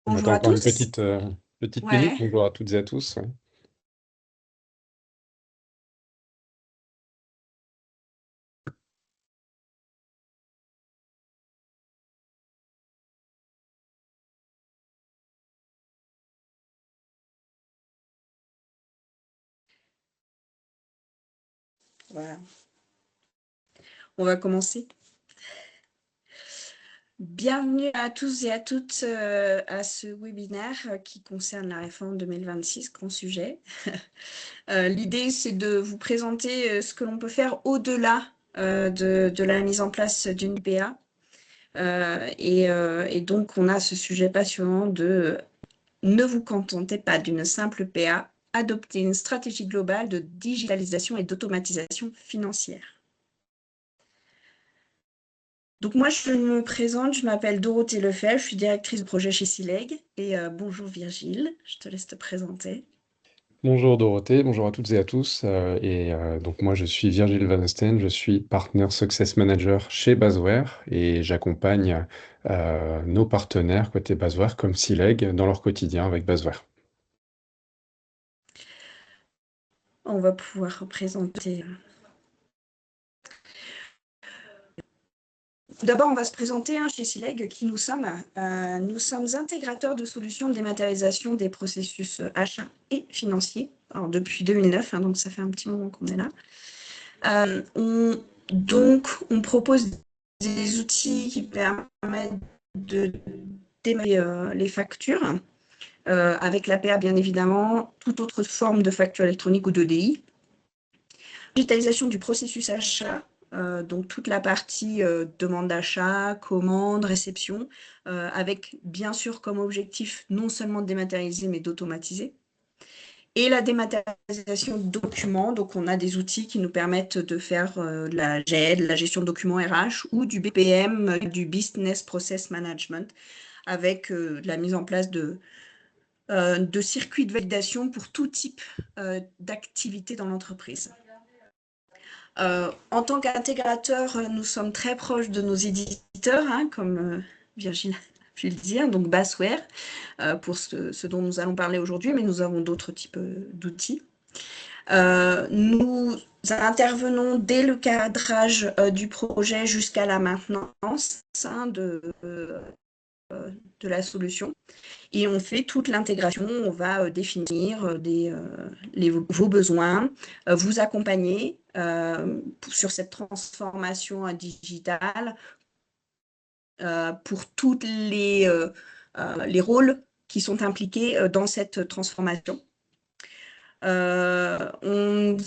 On Bonjour attend à encore une tous. petite minute. Ouais, Bonjour à toutes et à tous. Ouais. voilà. On va commencer. Bienvenue à tous et à toutes à ce webinaire qui concerne la réforme 2026, grand sujet. L'idée, c'est de vous présenter ce que l'on peut faire au-delà de la mise en place d'une PA. Et donc, on a ce sujet passionnant de ne vous contentez pas d'une simple PA, adoptez une stratégie globale de digitalisation et d'automatisation financière. Donc moi, je me présente, je m'appelle Dorothée Lefebvre, je suis directrice de projet chez Sileg. Et bonjour Virgile, je te laisse te présenter. Bonjour Dorothée, bonjour à toutes et à tous. Donc moi je suis Virgile Van Osten, je suis Partner Success Manager chez Basware et j'accompagne nos partenaires côté Basware comme Sileg dans leur quotidien avec Basware. On va pouvoir représenter. D'abord, on va se présenter chez Sileg qui nous sommes. Nous sommes intégrateurs de solutions de dématérialisation des processus achats et financiers. Alors, depuis 2009, donc ça fait un petit moment qu'on est là. On propose des outils qui permettent de dématérialiser les factures, avec l'APA bien évidemment, toute autre forme de facture électronique ou d'EDI. Digitalisation du processus achat, donc toute la partie demande d'achat, commande, réception, avec bien sûr comme objectif non seulement de dématérialiser mais d'automatiser. Et la dématérialisation de documents, donc on a des outils qui nous permettent de faire de la GED, la gestion de documents RH ou du BPM, du Business Process Management, avec la mise en place de circuits de validation pour tout type d'activité dans l'entreprise. En tant qu'intégrateur, nous sommes très proches de nos éditeurs, comme Virgile a pu le dire, donc Basware, pour ce dont nous allons parler aujourd'hui, mais nous avons d'autres types d'outils. Nous intervenons dès le cadrage du projet jusqu'à la maintenance de la solution. Et on fait toute l'intégration, on va définir vos besoins, vous accompagner sur cette transformation digitale pour tous les rôles qui sont impliqués dans cette transformation. On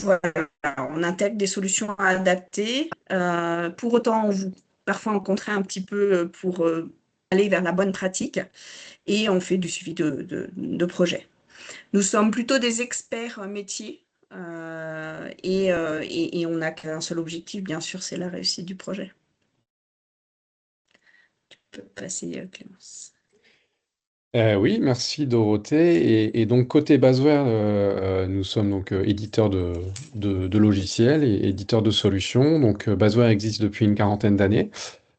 intègre des solutions adaptées. Pour autant, parfois on contraint un petit peu pour aller vers la bonne pratique et on fait du suivi de projet. Nous sommes plutôt des experts métiers et on n'a qu'un seul objectif, bien sûr, c'est la réussite du projet. Tu peux passer, Clémence. Oui, merci Dorothée. Et donc côté Basware, nous sommes donc éditeurs de logiciels et éditeurs de solutions. Donc Basware existe depuis une quarantaine d'années.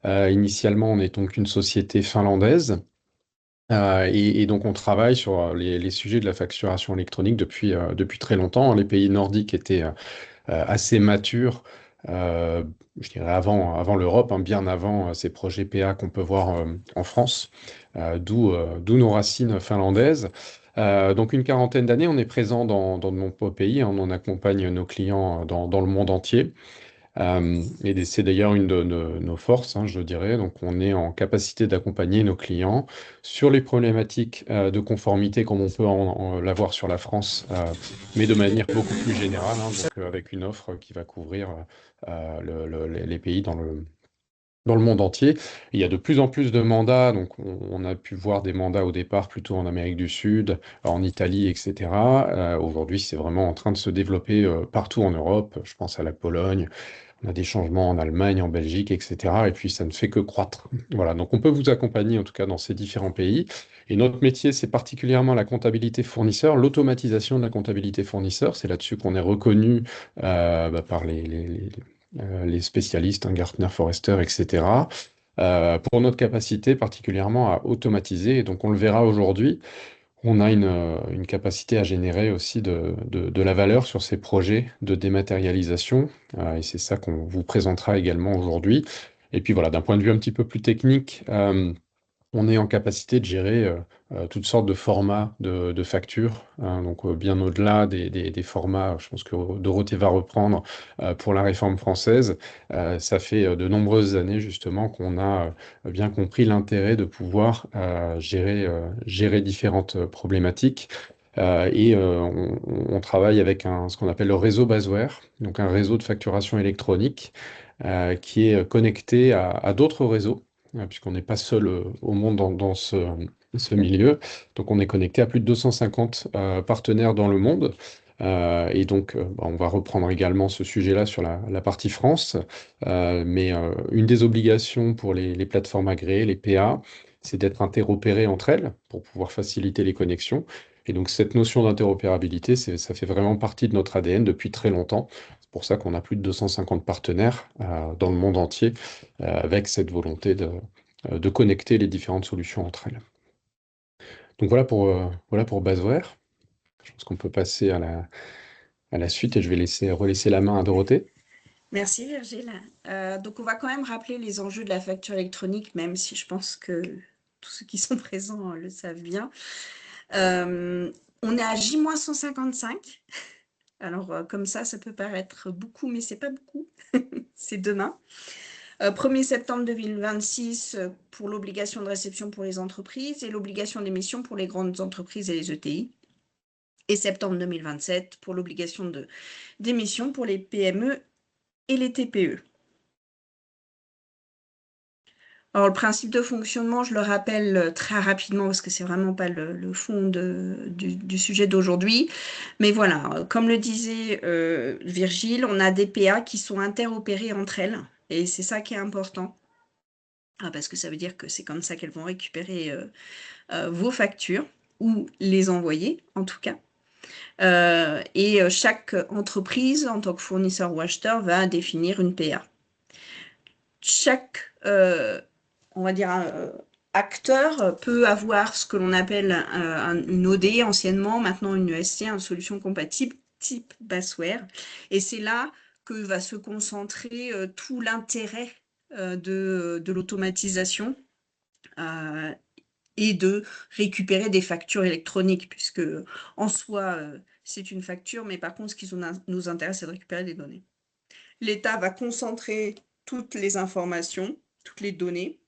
Initialement, on est donc une société finlandaise. Et donc on travaille sur les sujets de la facturation électronique depuis très longtemps. Les pays nordiques étaient assez matures, je dirais avant l'Europe, bien avant ces projets PA qu'on peut voir en France, d'où nos racines finlandaises. Donc une quarantaine d'années, on est présent dans de nombreux pays, on accompagne nos clients dans le monde entier. Et c'est d'ailleurs une de nos forces, je dirais. Donc, on est en capacité d'accompagner nos clients sur les problématiques de conformité, comme on peut l'avoir sur la France, mais de manière beaucoup plus générale, donc avec une offre qui va couvrir les pays dans le monde entier. Il y a de plus en plus de mandats, donc on a pu voir des mandats au départ plutôt en Amérique du Sud, en Italie, etc. Aujourd'hui, c'est vraiment en train de se développer partout en Europe. Je pense à la Pologne. On a des changements en Allemagne, en Belgique, etc. Et puis ça ne fait que croître. Voilà, donc on peut vous accompagner en tout cas dans ces différents pays. Et notre métier, c'est particulièrement la comptabilité fournisseur, l'automatisation de la comptabilité fournisseur. C'est là-dessus qu'on est reconnu par les spécialistes, Gartner, Forrester, etc. pour notre capacité particulièrement à automatiser. Et donc on le verra aujourd'hui, on a une capacité à générer aussi de la valeur sur ces projets de dématérialisation. Et c'est ça qu'on vous présentera également aujourd'hui. Et puis voilà, d'un point de vue un petit peu plus technique, on est en capacité de gérer toutes sortes de formats de factures, hein, donc bien au-delà des formats, je pense que Dorothée va reprendre pour la réforme française. Ça fait de nombreuses années justement qu'on a bien compris l'intérêt de pouvoir gérer différentes problématiques. On travaille avec ce qu'on appelle le réseau Basware, donc un réseau de facturation électronique qui est connecté à d'autres réseaux puisqu'on n'est pas seul au monde dans ce milieu. Donc on est connecté à plus de 250 partenaires dans le monde. On va reprendre également ce sujet-là sur la partie France. Une des obligations pour les plateformes agréées, les PA, c'est d'être interopérées entre elles pour pouvoir faciliter les connexions. Et donc cette notion d'interopérabilité, ça fait vraiment partie de notre ADN depuis très longtemps. C'est pour ça qu'on a plus de 250 partenaires dans le monde entier avec cette volonté de connecter les différentes solutions entre elles. Donc voilà pour Basware. Je pense qu'on peut passer à la suite et je vais relaisser la main à Dorothée. Merci Virgile. Donc on va quand même rappeler les enjeux de la facture électronique, même si je pense que tous ceux qui sont présents le savent bien. On est à J-155. Alors comme ça peut paraître beaucoup, mais c'est pas beaucoup. C'est demain. 1er septembre 2026 pour l'obligation de réception pour les entreprises et l'obligation d'émission pour les grandes entreprises et les ETI. Et septembre 2027 pour l'obligation d'émission pour les PME et les TPE. Alors, le principe de fonctionnement, je le rappelle très rapidement parce que c'est vraiment pas le fond du sujet d'aujourd'hui. Mais voilà, comme le disait Virgile, on a des PA qui sont interopérées entre elles. Et c'est ça qui est important. Parce que ça veut dire que c'est comme ça qu'elles vont récupérer vos factures ou les envoyer, en tout cas. Chaque entreprise, en tant que fournisseur ou acheteur, va définir une PA. Chaque, on va dire, acteur peut avoir ce que l'on appelle une OD anciennement, maintenant une ESC, une solution compatible type Basware. Et c'est là que va se concentrer tout l'intérêt de l'automatisation et de récupérer des factures électroniques, puisque en soi, c'est une facture, mais par contre, ce qui nous intéresse, c'est de récupérer des données. L'État va concentrer toutes les informations, toutes les données,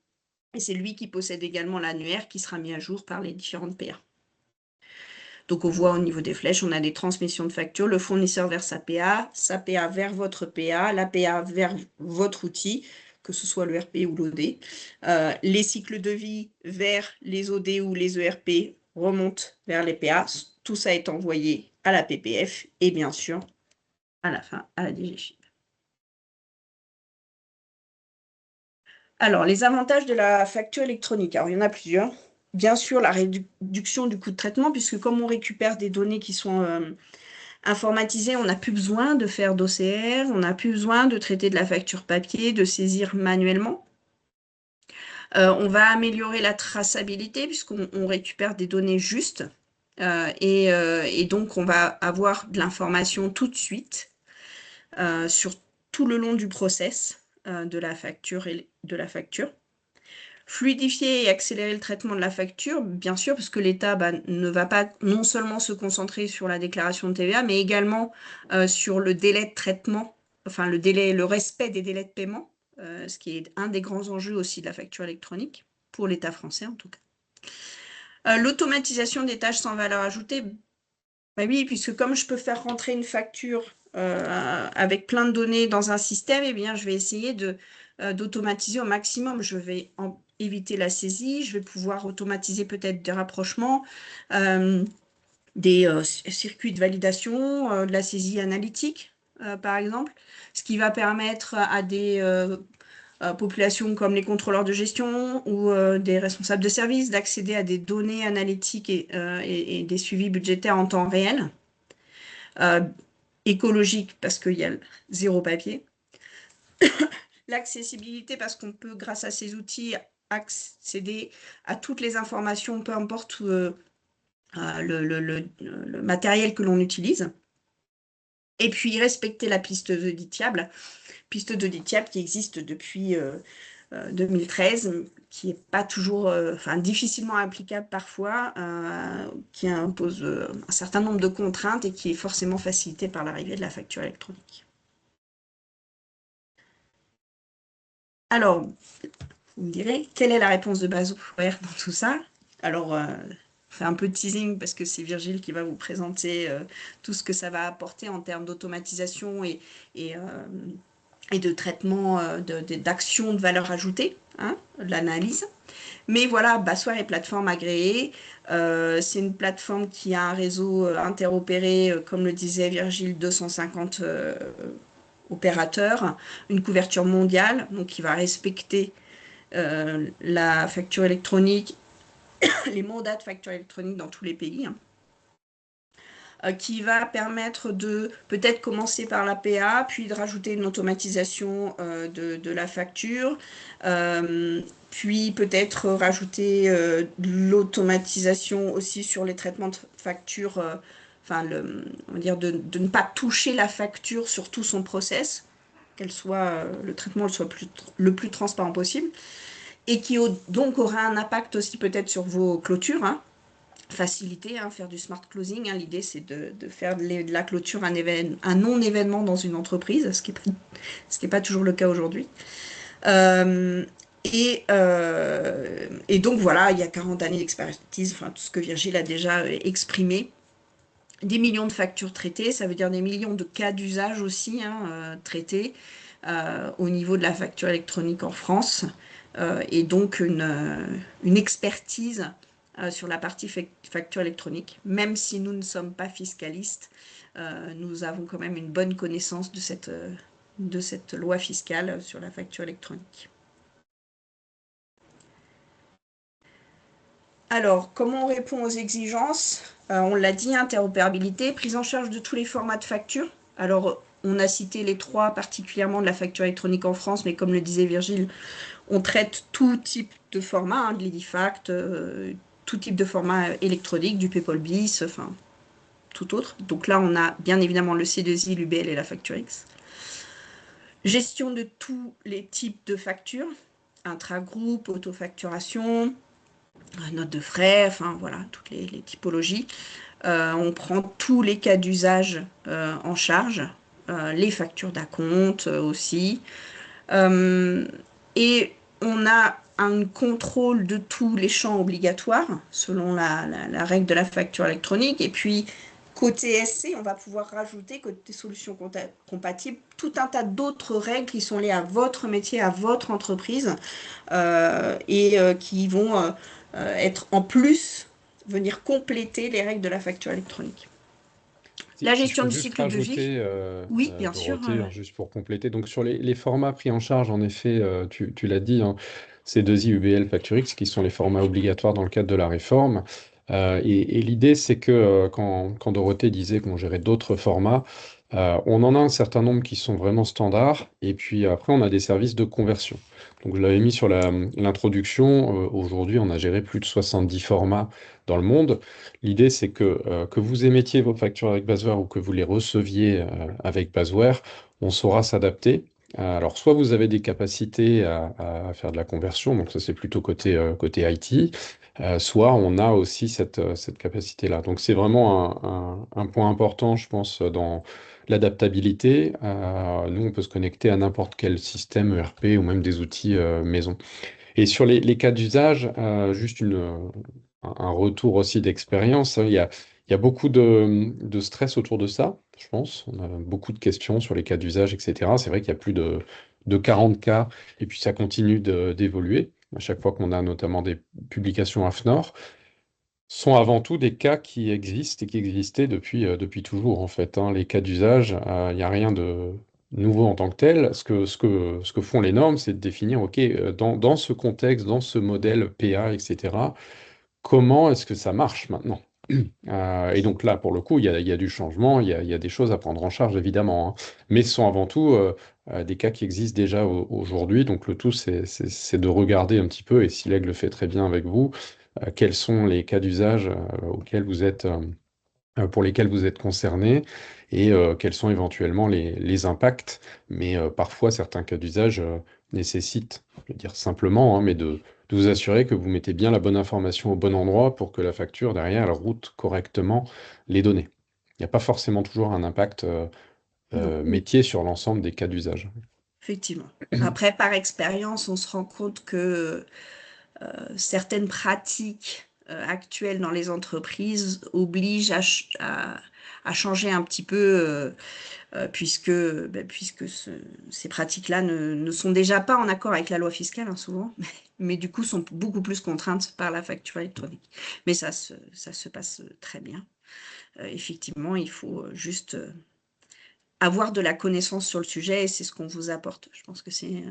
et c'est lui qui possède également l'annuaire qui sera mis à jour par les différentes PA. Donc on voit au niveau des flèches, on a des transmissions de factures, le fournisseur vers sa PA vers votre PA, la PA vers votre outil, que ce soit l'ERP ou l'OD. Les cycles de vie vers les OD ou les ERP remontent vers les PA. Tout ça est envoyé à la PPF et bien sûr, à la fin, à la DGFiP. Alors, les avantages de la facture électronique. Alors, il y en a plusieurs. Bien sûr, la réduction du coût de traitement, puisque comme on récupère des données qui sont informatisées, on n'a plus besoin de faire d'OCR, on n'a plus besoin de traiter de la facture papier, de saisir manuellement. On va améliorer la traçabilité, puisqu'on récupère des données justes. Et donc, on va avoir de l'information tout de suite sur tout le long du process de la facture. Fluidifier et accélérer le traitement de la facture, bien sûr, parce que l'État ne va pas non seulement se concentrer sur la déclaration de TVA, mais également sur le délai de traitement, enfin le respect des délais de paiement, ce qui est un des grands enjeux aussi de la facture électronique, pour l'État français en tout cas. L'automatisation des tâches sans valeur ajoutée, bah oui, puisque comme je peux faire rentrer une facture avec plein de données dans un système, eh bien, je vais essayer d'automatiser au maximum. Je vais éviter la saisie, je vais pouvoir automatiser peut-être des rapprochements, des circuits de validation, de la saisie analytique, par exemple, ce qui va permettre à des populations comme les contrôleurs de gestion ou des responsables de service d'accéder à des données analytiques et des suivis budgétaires en temps réel. Écologique parce qu'il y a zéro papier. L'accessibilité, parce qu'on peut, grâce à ces outils, accéder à toutes les informations, peu importe le matériel que l'on utilise. Et puis respecter la piste de Diab qui existe depuis 2013, qui n'est pas toujours, enfin difficilement applicable parfois, qui impose un certain nombre de contraintes et qui est forcément facilitée par l'arrivée de la facture électronique. Alors, vous me direz, quelle est la réponse de Basware dans tout ça? Alors, je fais un peu de teasing parce que c'est Virgile qui va vous présenter tout ce que ça va apporter en termes d'automatisation et, euh, et de traitement d'actions de valeur ajoutée, hein, de l'analyse. Mais voilà, Basware est plateforme agréée. C'est une plateforme qui a un réseau interopéré, comme le disait Virgile, 250 opérateurs, une couverture mondiale, donc qui va respecter la facture électronique, les mandats de facture électronique dans tous les pays, hein, qui va permettre de peut-être commencer par la PA, puis de rajouter une automatisation de la facture, puis peut-être rajouter de l'automatisation aussi sur les traitements de facture, enfin, on va dire de ne pas toucher la facture sur tout son process, qu'elle soit, le traitement soit le plus transparent possible, et qui donc aura un impact aussi peut-être sur vos clôtures, hein, faciliter, hein, faire du smart closing, hein. L'idée, c'est de faire de la clôture un non-événement dans une entreprise, ce qui est pas toujours le cas aujourd'hui. Euh, et donc voilà, il y a 40 années d'expertise, enfin, tout ce que Virgile a déjà exprimé. Des millions de factures traitées, ça veut dire des millions de cas d'usage aussi, hein, traités au niveau de la facture électronique en France. Et donc une expertise sur la partie facture électronique. Même si nous ne sommes pas fiscalistes, nous avons quand même une bonne connaissance de cette loi fiscale sur la facture électronique. Alors, comment on répond aux exigences? On l'a dit, interopérabilité, prise en charge de tous les formats de facture. Alors, on a cité les trois particulièrement de la facture électronique en France, mais comme le disait Virgile, on traite tout type de format, hein, de l'Edifact, tout type de format électronique, du PayPal-BIS, enfin, tout autre. Donc là, on a bien évidemment le C2I, l'UBL et la FactureX. Gestion de tous les types de factures, intra-groupe, autofacturation, notes de frais, enfin voilà, toutes les typologies. On prend tous les cas d'usage en charge, les factures d'acompte aussi. Et on a un contrôle de tous les champs obligatoires selon la règle de la facture électronique. Et puis, côté SC, on va pouvoir rajouter, côté solutions compatibles, tout un tas d'autres règles qui sont liées à votre métier, à votre entreprise, qui vont être en plus, venir compléter les règles de la facture électronique. La Si je gestion peux du juste cycle de vie, rajouter, oui, bien sûr. Dorothée, hein, juste pour compléter, donc sur les formats pris en charge, en effet, tu l'as dit, hein, C2I, UBL, FactureX, qui sont les formats obligatoires dans le cadre de la réforme. Et l'idée, c'est que quand Dorothée disait qu'on gérait d'autres formats, on en a un certain nombre qui sont vraiment standards, et puis après, on a des services de conversion. Donc je l'avais mis sur l'introduction, aujourd'hui, on a géré plus de 70 formats dans le monde. L'idée, c'est que vous émettiez vos factures avec Basware ou que vous les receviez avec Basware, on saura s'adapter. Alors, soit vous avez des capacités à faire de la conversion, donc ça c'est plutôt côté IT, soit on a aussi cette capacité-là. Donc c'est vraiment un point important, je pense, dans l'adaptabilité. Nous, on peut se connecter à n'importe quel système ERP ou même des outils maison. Et sur les cas d'usage, juste un retour aussi d'expérience, hein. Il y a beaucoup de stress autour de ça, je pense. On a beaucoup de questions sur les cas d'usage, etc. C'est vrai qu'il y a plus de 40 cas, et puis ça continue d'évoluer. À chaque fois qu'on a notamment des publications AFNOR, sont avant tout des cas qui existent et qui existaient depuis toujours, en fait, hein. Les cas d'usage, il n'y a rien de nouveau en tant que tel. Ce que font les normes, c'est de définir, OK, dans ce contexte, dans ce modèle PA, etc., comment est-ce que ça marche maintenant? Et donc là, pour le coup, il y a du changement, il y a des choses à prendre en charge, évidemment, hein. Mais ce sont avant tout des cas qui existent déjà aujourd'hui. Donc le tout, c'est de regarder un petit peu, et si l'aigle le fait très bien avec vous, quels sont les cas d'usage auxquels vous êtes, pour lesquels vous êtes concerné et quels sont éventuellement les impacts. Mais parfois, certains cas d'usage nécessitent, je veux dire simplement, hein, mais de vous assurer que vous mettez bien la bonne information au bon endroit pour que la facture, derrière, elle route correctement les données. Il n'y a pas forcément toujours un impact Non, métier sur l'ensemble des cas d'usage. effectivement. Après, par expérience, on se rend compte que certaines pratiques actuelles dans les entreprises obligent à changer un petit peu, puisque ces pratiques-là ne sont déjà pas en accord avec la loi fiscale, hein, souvent, mais du coup sont beaucoup plus contraintes par la facture électronique. Mais ça se passe très bien. Effectivement, il faut juste avoir de la connaissance sur le sujet et c'est ce qu'on vous apporte. Je pense que c'est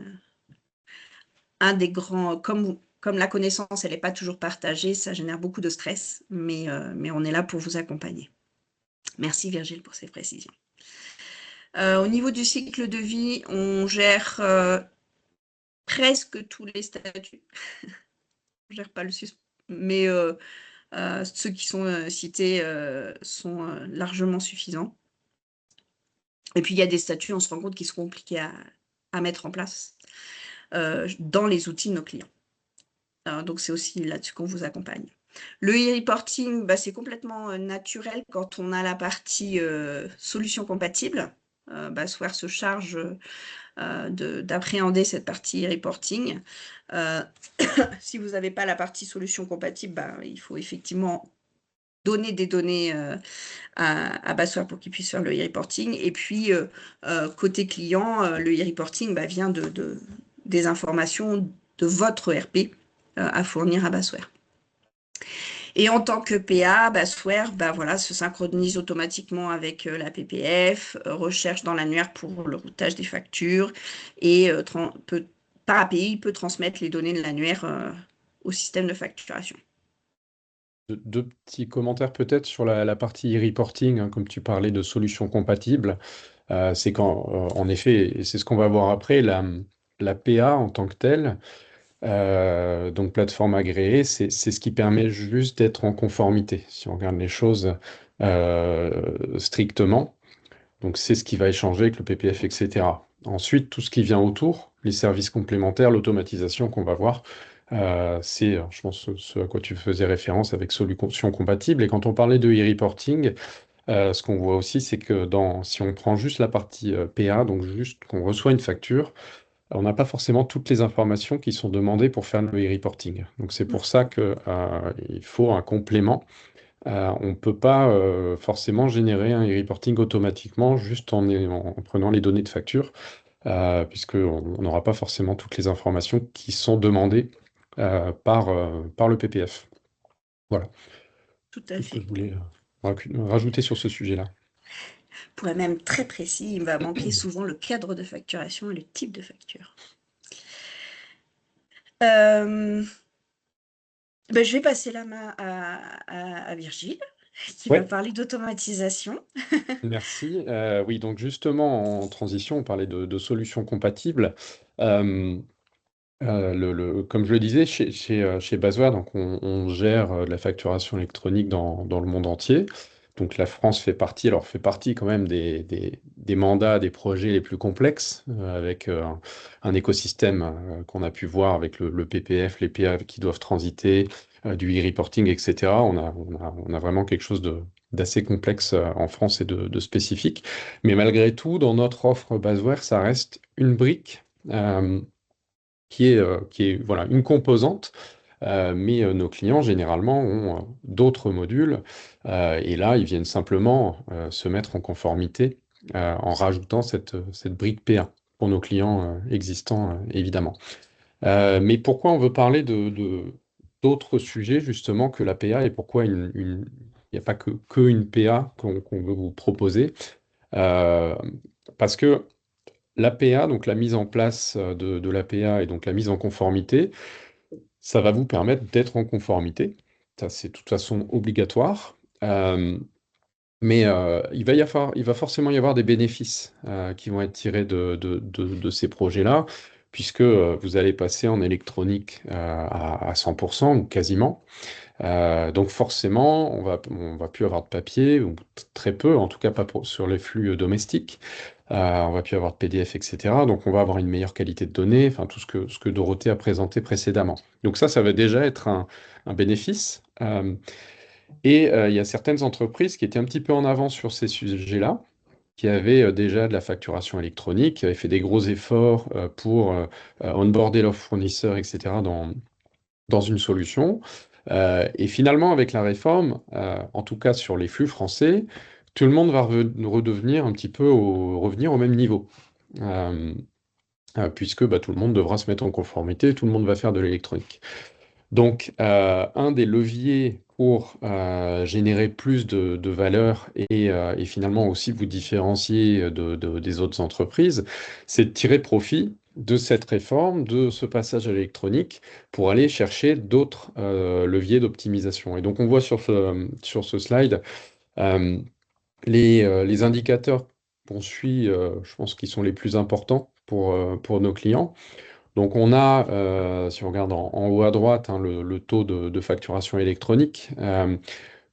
un des grands, comme la connaissance, elle n'est pas toujours partagée, ça génère beaucoup de stress, mais on est là pour vous accompagner. Merci Virgile pour ces précisions. Au niveau du cycle de vie, on gère presque tous les statuts. On ne gère pas le sus, mais ceux qui sont cités sont largement suffisants. Et puis il y a des statuts, on se rend compte qu'ils sont compliqués à mettre en place dans les outils de nos clients. Donc c'est aussi là-dessus qu'on vous accompagne. Le e-reporting, bah, c'est complètement naturel quand on a la partie solution compatible. Basware se charge d'appréhender cette partie reporting. Si vous n'avez pas la partie solution compatible, bah, il faut effectivement donner des données à Basware pour qu'il puisse faire le e-reporting. Et puis, côté client, le e-reporting vient des informations de votre ERP à fournir à Basware. Et en tant que PA, Basware voilà, se synchronise automatiquement avec la PPF, recherche dans l'annuaire pour le routage des factures et par API peut transmettre les données de l'annuaire au système de facturation. Deux petits commentaires peut-être sur la partie e-reporting, hein, comme tu parlais de solutions compatibles. C'est quand, en effet, et c'est ce qu'on va voir après, la PA en tant que telle, donc plateforme agréée, c'est ce qui permet juste d'être en conformité, si on regarde les choses strictement. Donc c'est ce qui va échanger avec le PPF, etc. Ensuite, tout ce qui vient autour, les services complémentaires, l'automatisation qu'on va voir, c'est, je pense, ce à quoi tu faisais référence avec solutions compatibles. Et quand on parlait de e-reporting, ce qu'on voit aussi, c'est que si on prend juste la partie PA, donc juste qu'on reçoit une facture, on n'a pas forcément toutes les informations qui sont demandées pour faire le e-reporting. Donc c'est pour ça qu'il faut un complément. On ne peut pas forcément générer un e-reporting automatiquement juste en prenant les données de facture, puisqu'on n'aura pas forcément toutes les informations qui sont demandées par le PPF. Voilà, Tout à tout ce que fait. je voulais rajouter sur ce sujet-là. Pour être même très précis, il va manquer souvent le cadre de facturation et le type de facture. Euh, je vais passer la main à Virgile, qui va Ouais, parler d'automatisation. merci. Oui, donc justement, en transition, on parlait de solutions compatibles. Euh, Comme je le disais, chez Basware, donc on gère de la facturation électronique dans le monde entier. Donc la France fait partie, alors fait partie quand même des mandats, des projets les plus complexes, avec un écosystème qu'on a pu voir avec le PPF, les PA qui doivent transiter, du e-reporting, etc. On a vraiment quelque chose d'assez complexe en France et de spécifique. Mais malgré tout, dans notre offre Basware, ça reste une brique. Qui est voilà, une composante, mais nos clients généralement ont d'autres modules, et là ils viennent simplement se mettre en conformité en rajoutant cette brique P1 pour nos clients existants évidemment. Mais pourquoi on veut parler d'autres sujets justement que la PA et pourquoi il n'y a pas que une PA qu'on veut vous proposer? Euh, Parce que l'APA, donc la mise en place de l'APA et donc la mise en conformité, ça va vous permettre d'être en conformité. Ça, c'est de toute façon obligatoire. Euh, mais il va forcément y avoir des bénéfices qui vont être tirés de ces projets-là, puisque vous allez passer en électronique à 100% ou quasiment. Donc forcément, on va plus avoir de papier, ou très peu, en tout cas pas sur les flux domestiques. On va plus avoir de PDF, etc. Donc on va avoir une meilleure qualité de données, enfin tout ce que Dorothée a présenté précédemment. Donc ça va déjà être un bénéfice. Il y a certaines entreprises qui étaient un petit peu en avance sur ces sujets-là, qui avaient déjà de la facturation électronique, qui avaient fait des gros efforts pour onboarder leurs fournisseurs, etc. dans une solution. Et finalement, avec la réforme, en tout cas sur les flux français, tout le monde va redevenir un petit peu revenir au même niveau. Euh, Puisque bah, tout le monde devra se mettre en conformité, tout le monde va faire de l'électronique. Donc, un des leviers pour générer plus de valeur et finalement aussi vous différencier des autres entreprises, c'est de tirer profit de cette réforme, de ce passage à l'électronique, pour aller chercher d'autres leviers d'optimisation. Et donc, on voit sur ce slide euh, les indicateurs qu'on suit, je pense, qui sont les plus importants pour nos clients. Donc on a, si on regarde en haut à droite, hein, le taux de facturation électronique.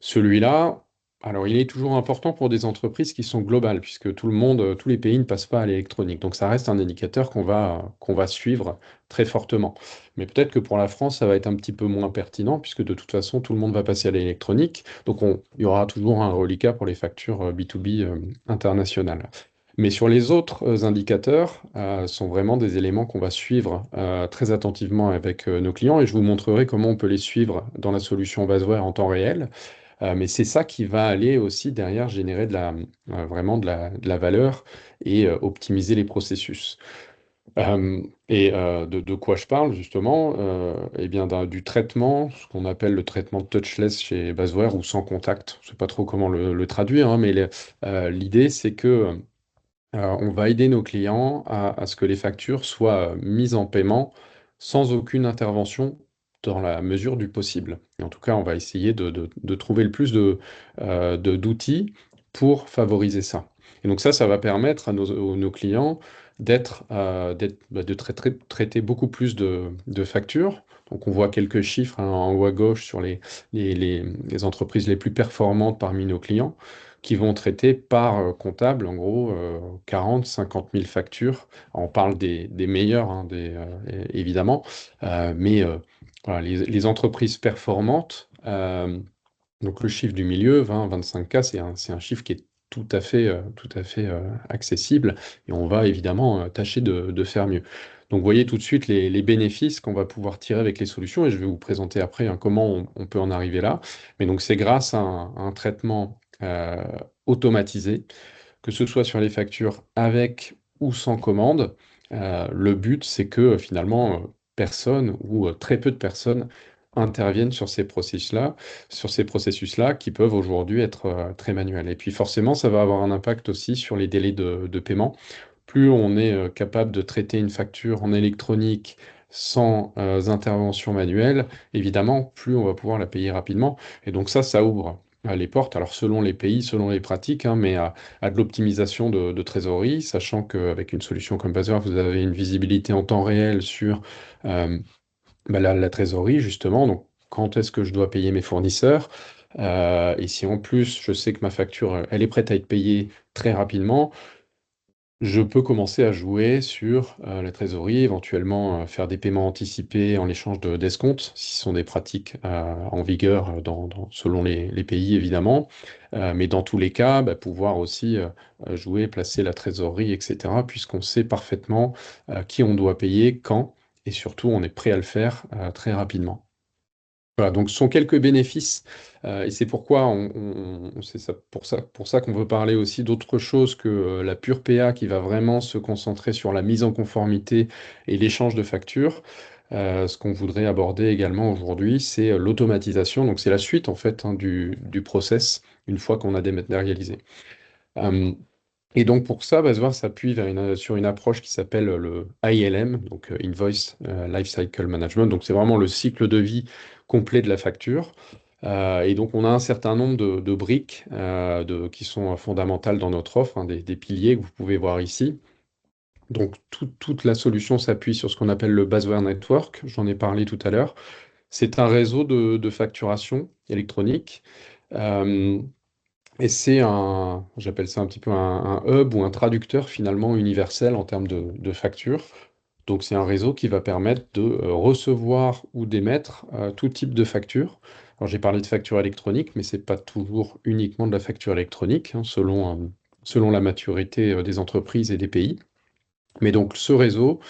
Celui-là, alors il est toujours important pour des entreprises qui sont globales, puisque tout le monde, tous les pays ne passent pas à l'électronique. Donc ça reste un indicateur qu'on va suivre très fortement. Mais peut-être que pour la France, ça va être un petit peu moins pertinent, puisque de toute façon, tout le monde va passer à l'électronique. Donc il y aura toujours un reliquat pour les factures B2B internationales. Mais sur les autres indicateurs, sont vraiment des éléments qu'on va suivre très attentivement avec nos clients et je vous montrerai comment on peut les suivre dans la solution Basware en temps réel. Mais c'est ça qui va aller aussi derrière générer vraiment de la valeur et optimiser les processus. De quoi je parle justement? Eh bien, du traitement, ce qu'on appelle le traitement touchless chez Basware ou sans contact. Je ne sais pas trop comment le traduire, hein, mais l'idée c'est que on va aider nos clients à ce que les factures soient mises en paiement sans aucune intervention dans la mesure du possible. Et en tout cas, on va essayer de trouver le plus d'outils pour favoriser ça. Et donc ça va permettre à nos clients de traiter beaucoup plus de factures. Donc on voit quelques chiffres hein, en haut à gauche sur les entreprises les plus performantes parmi nos clients qui vont traiter par comptable, en gros, 40, 50 000 factures. Alors, on parle des meilleurs, hein, évidemment, mais voilà, les entreprises performantes, donc le chiffre du milieu, 20-25K, c'est un chiffre qui est tout à fait accessible, et on va évidemment tâcher de faire mieux. Donc, vous voyez tout de suite les bénéfices qu'on va pouvoir tirer avec les solutions, et je vais vous présenter après hein, comment on peut en arriver là. Mais donc, c'est grâce à un traitement automatisé, que ce soit sur les factures avec ou sans commande. Le but, c'est que finalement, personne ou très peu de personnes interviennent sur ces processus-là qui peuvent aujourd'hui être très manuels. Et puis forcément, ça va avoir un impact aussi sur les délais de paiement. Plus on est capable de traiter une facture en électronique sans intervention manuelle, évidemment, plus on va pouvoir la payer rapidement. Et donc ça ouvre les portes, alors selon les pays, selon les pratiques, hein, mais à de l'optimisation de trésorerie, sachant qu'avec une solution comme Bazer, vous avez une visibilité en temps réel sur euh, la trésorerie, justement. Donc, quand est-ce que je dois payer mes fournisseurs? Et si en plus, je sais que ma facture, elle est prête à être payée très rapidement, je peux commencer à jouer sur la trésorerie, éventuellement faire des paiements anticipés en échange d'escomptes, si ce sont des pratiques en vigueur selon les pays, évidemment. Mais dans tous les cas, bah, pouvoir aussi jouer, placer la trésorerie, etc., puisqu'on sait parfaitement qui on doit payer, quand, et surtout, on est prêt à le faire très rapidement. Voilà, donc ce sont quelques bénéfices, et c'est pourquoi c'est ça, pour ça qu'on veut parler aussi d'autre chose que la pure PA qui va vraiment se concentrer sur la mise en conformité et l'échange de factures. Ce qu'on voudrait aborder également aujourd'hui, c'est l'automatisation. Donc c'est la suite en fait hein, du process une fois qu'on a dématérialisé. Euh, et donc pour ça, Basware s'appuie sur une approche qui s'appelle le ILM, donc Invoice Lifecycle Management. Donc c'est vraiment le cycle de vie complet de la facture. Et donc, on a un certain nombre de briques qui sont fondamentales dans notre offre, hein, des piliers que vous pouvez voir ici. Donc, toute la solution s'appuie sur ce qu'on appelle le Basware Network. J'en ai parlé tout à l'heure. C'est un réseau de facturation électronique. Euh, et j'appelle ça un petit peu un hub ou un traducteur finalement universel en termes de facture. Donc c'est un réseau qui va permettre de recevoir ou d'émettre tout type de facture. Alors j'ai parlé de facture électronique, mais c'est pas toujours uniquement de la facture électronique, hein, selon la maturité des entreprises et des pays. Mais donc ce réseau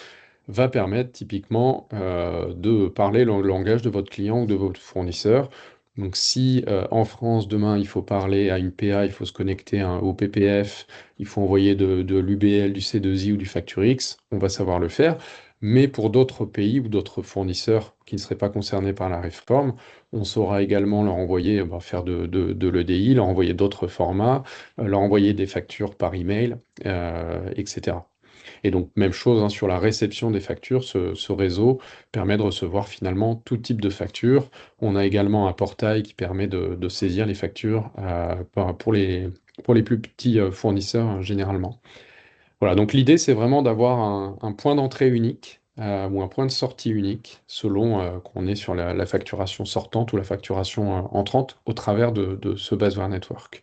va permettre typiquement de parler le langage de votre client ou de votre fournisseur. Donc si en France, demain, il faut parler à une PA, il faut se connecter au PPF, il faut envoyer de l'UBL, du C2I ou du FactureX, on va savoir le faire. Mais pour d'autres pays ou d'autres fournisseurs qui ne seraient pas concernés par la réforme, on saura également leur envoyer, faire de l'EDI, leur envoyer d'autres formats, leur envoyer des factures par email, etc. Et donc, même chose hein, sur la réception des factures, ce réseau permet de recevoir finalement tout type de factures. On a également un portail qui permet de saisir les factures pour les plus petits fournisseurs généralement. Voilà, donc l'idée, c'est vraiment d'avoir un point d'entrée unique ou un point de sortie unique selon qu'on est sur la facturation sortante ou la facturation entrante au travers de ce Basware Network.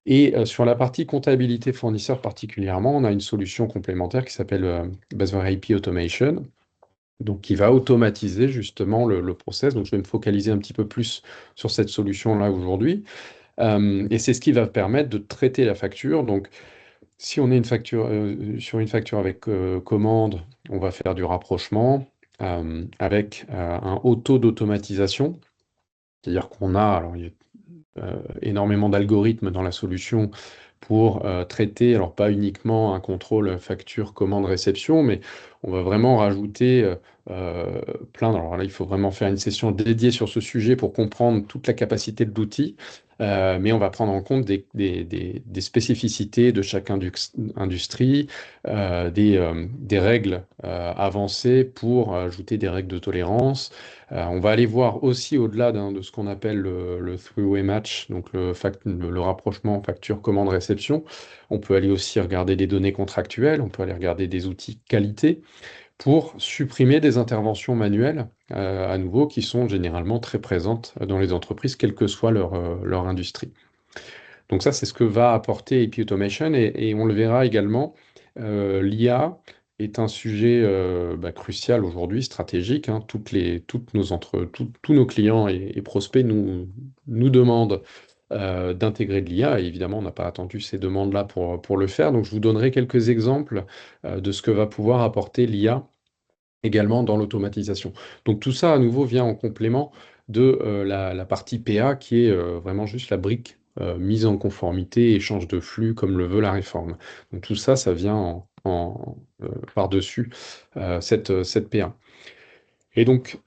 Et sur la partie comptabilité fournisseur particulièrement, on a une solution complémentaire qui s'appelle Basware AP Automation, donc qui va automatiser justement le process. Donc je vais me focaliser un petit peu plus sur cette solution-là aujourd'hui. Et c'est ce qui va permettre de traiter la facture. Donc si on est sur une facture avec commande, on va faire du rapprochement avec un haut taux d'automatisation. C'est-à-dire qu'on a, alors il y a énormément d'algorithmes dans la solution pour traiter, alors pas uniquement un contrôle facture, commande, réception, mais on va vraiment rajouter euh, Alors là, il faut vraiment faire une session dédiée sur ce sujet pour comprendre toute la capacité de l'outil, mais on va prendre en compte des spécificités de chaque industrie, des règles avancées pour ajouter des règles de tolérance. On va aller voir aussi au-delà de ce qu'on appelle le three-way match, donc le rapprochement facture-commande-réception. On peut aller aussi regarder des données contractuelles, on peut aller regarder des outils qualité pour supprimer des interventions manuelles, à nouveau, qui sont généralement très présentes dans les entreprises, quelle que soit leur industrie. Donc ça, c'est ce que va apporter AP Automation et on le verra également. L'IA est un sujet crucial aujourd'hui, stratégique, hein. Tous nos clients et prospects nous demandent d'intégrer de l'IA. Et évidemment, on n'a pas attendu ces demandes-là pour le faire. Donc je vous donnerai quelques exemples de ce que va pouvoir apporter l'IA également dans l'automatisation. Donc tout ça, à nouveau, vient en complément de la partie PA qui est vraiment juste la brique mise en conformité, échange de flux comme le veut la réforme. Donc tout ça, ça vient par-dessus cette PA. Et donc,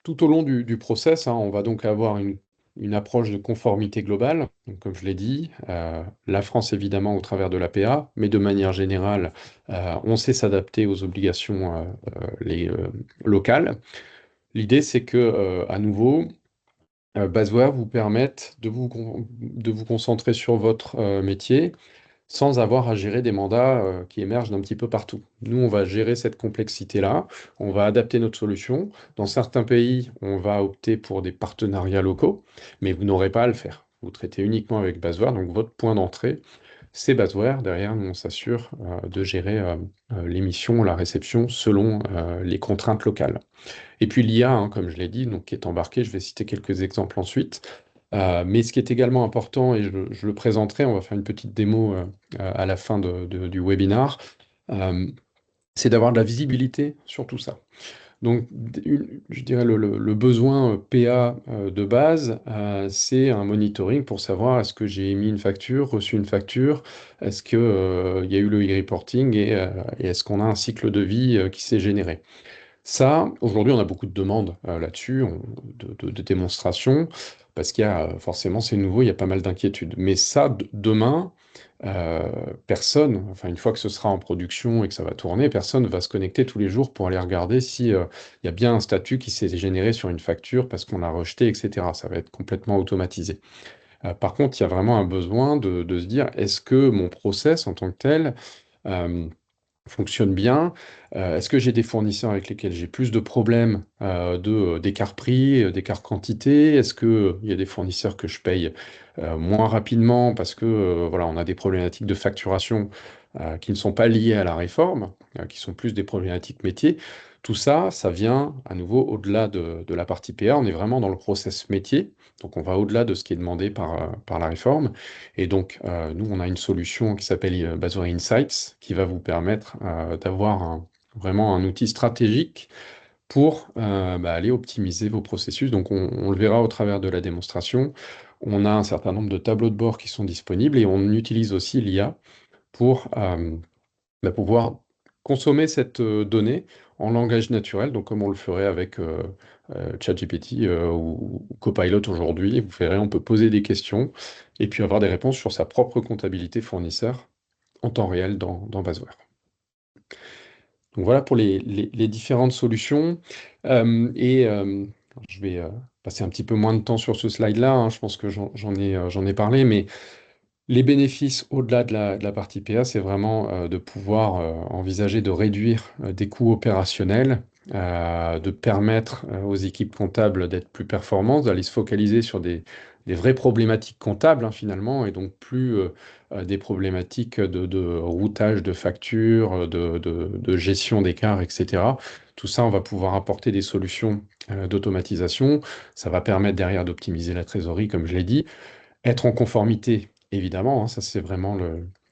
tout au long du process, hein, on va donc avoir une approche de conformité globale. Donc, comme je l'ai dit, la France évidemment au travers de l'APA, mais de manière générale, on sait s'adapter aux obligations locales. L'idée, c'est que, à nouveau, Basware vous permette de vous concentrer sur votre métier sans avoir à gérer des mandats qui émergent d'un petit peu partout. Nous, on va gérer cette complexité-là, on va adapter notre solution. Dans certains pays, on va opter pour des partenariats locaux, mais vous n'aurez pas à le faire. Vous traitez uniquement avec Basware, donc votre point d'entrée, c'est Basware. Derrière, nous, on s'assure de gérer l'émission, la réception selon les contraintes locales. Et puis l'IA, hein, comme je l'ai dit, donc, qui est embarquée, je vais citer quelques exemples ensuite. Mais ce qui est également important, et je le présenterai, on va faire une petite démo à la fin du webinar, euh, c'est d'avoir de la visibilité sur tout ça. Donc, je dirais le besoin PA de base, c'est un monitoring pour savoir est-ce que j'ai émis une facture, reçu une facture, est-ce qu'il y a eu le e-reporting et est-ce qu'on a un cycle de vie qui s'est généré. Ça, aujourd'hui, on a beaucoup de demandes là-dessus, de démonstrations, parce qu'il y a forcément, c'est nouveau, il y a pas mal d'inquiétudes. Mais ça, demain, euh, personne, enfin une fois que ce sera en production et que ça va tourner, personne va se connecter tous les jours pour aller regarder si il y a bien un statut qui s'est généré sur une facture parce qu'on l'a rejeté, etc. Ça va être complètement automatisé. Par contre, il y a vraiment un besoin de se dire, est-ce que mon process en tant que tel euh, fonctionne bien? Est-ce que j'ai des fournisseurs avec lesquels j'ai plus de problèmes d'écart prix, d'écart quantité? Est-ce que il y a des fournisseurs que je paye moins rapidement parce que voilà, on a des problématiques de facturation qui ne sont pas liées à la réforme, qui sont plus des problématiques métiers? Tout ça, ça vient à nouveau au-delà de la partie PA. On est vraiment dans le process métier, donc on va au-delà de ce qui est demandé par la réforme. Et donc, nous, on a une solution qui s'appelle Basory Insights, qui va vous permettre d'avoir vraiment un outil stratégique pour aller optimiser vos processus. Donc, on le verra au travers de la démonstration. On a un certain nombre de tableaux de bord qui sont disponibles et on utilise aussi l'IA pour pouvoir consommer cette donnée en langage naturel, donc comme on le ferait avec ChatGPT ou Copilot aujourd'hui. Vous verrez, on peut poser des questions et puis avoir des réponses sur sa propre comptabilité fournisseur en temps réel dans Basware. Donc voilà pour les différentes solutions. Je vais passer un petit peu moins de temps sur ce slide-là, hein. Je pense que j'en ai parlé, mais les bénéfices au-delà de la partie PA, c'est vraiment de pouvoir envisager de réduire des coûts opérationnels, de permettre aux équipes comptables d'être plus performantes, d'aller se focaliser sur des vraies problématiques comptables, hein, finalement, et donc plus des problématiques de routage de factures, de gestion d'écart, etc. Tout ça, on va pouvoir apporter des solutions d'automatisation. Ça va permettre derrière d'optimiser la trésorerie, comme je l'ai dit. Être en conformité, évidemment, hein, ça c'est vraiment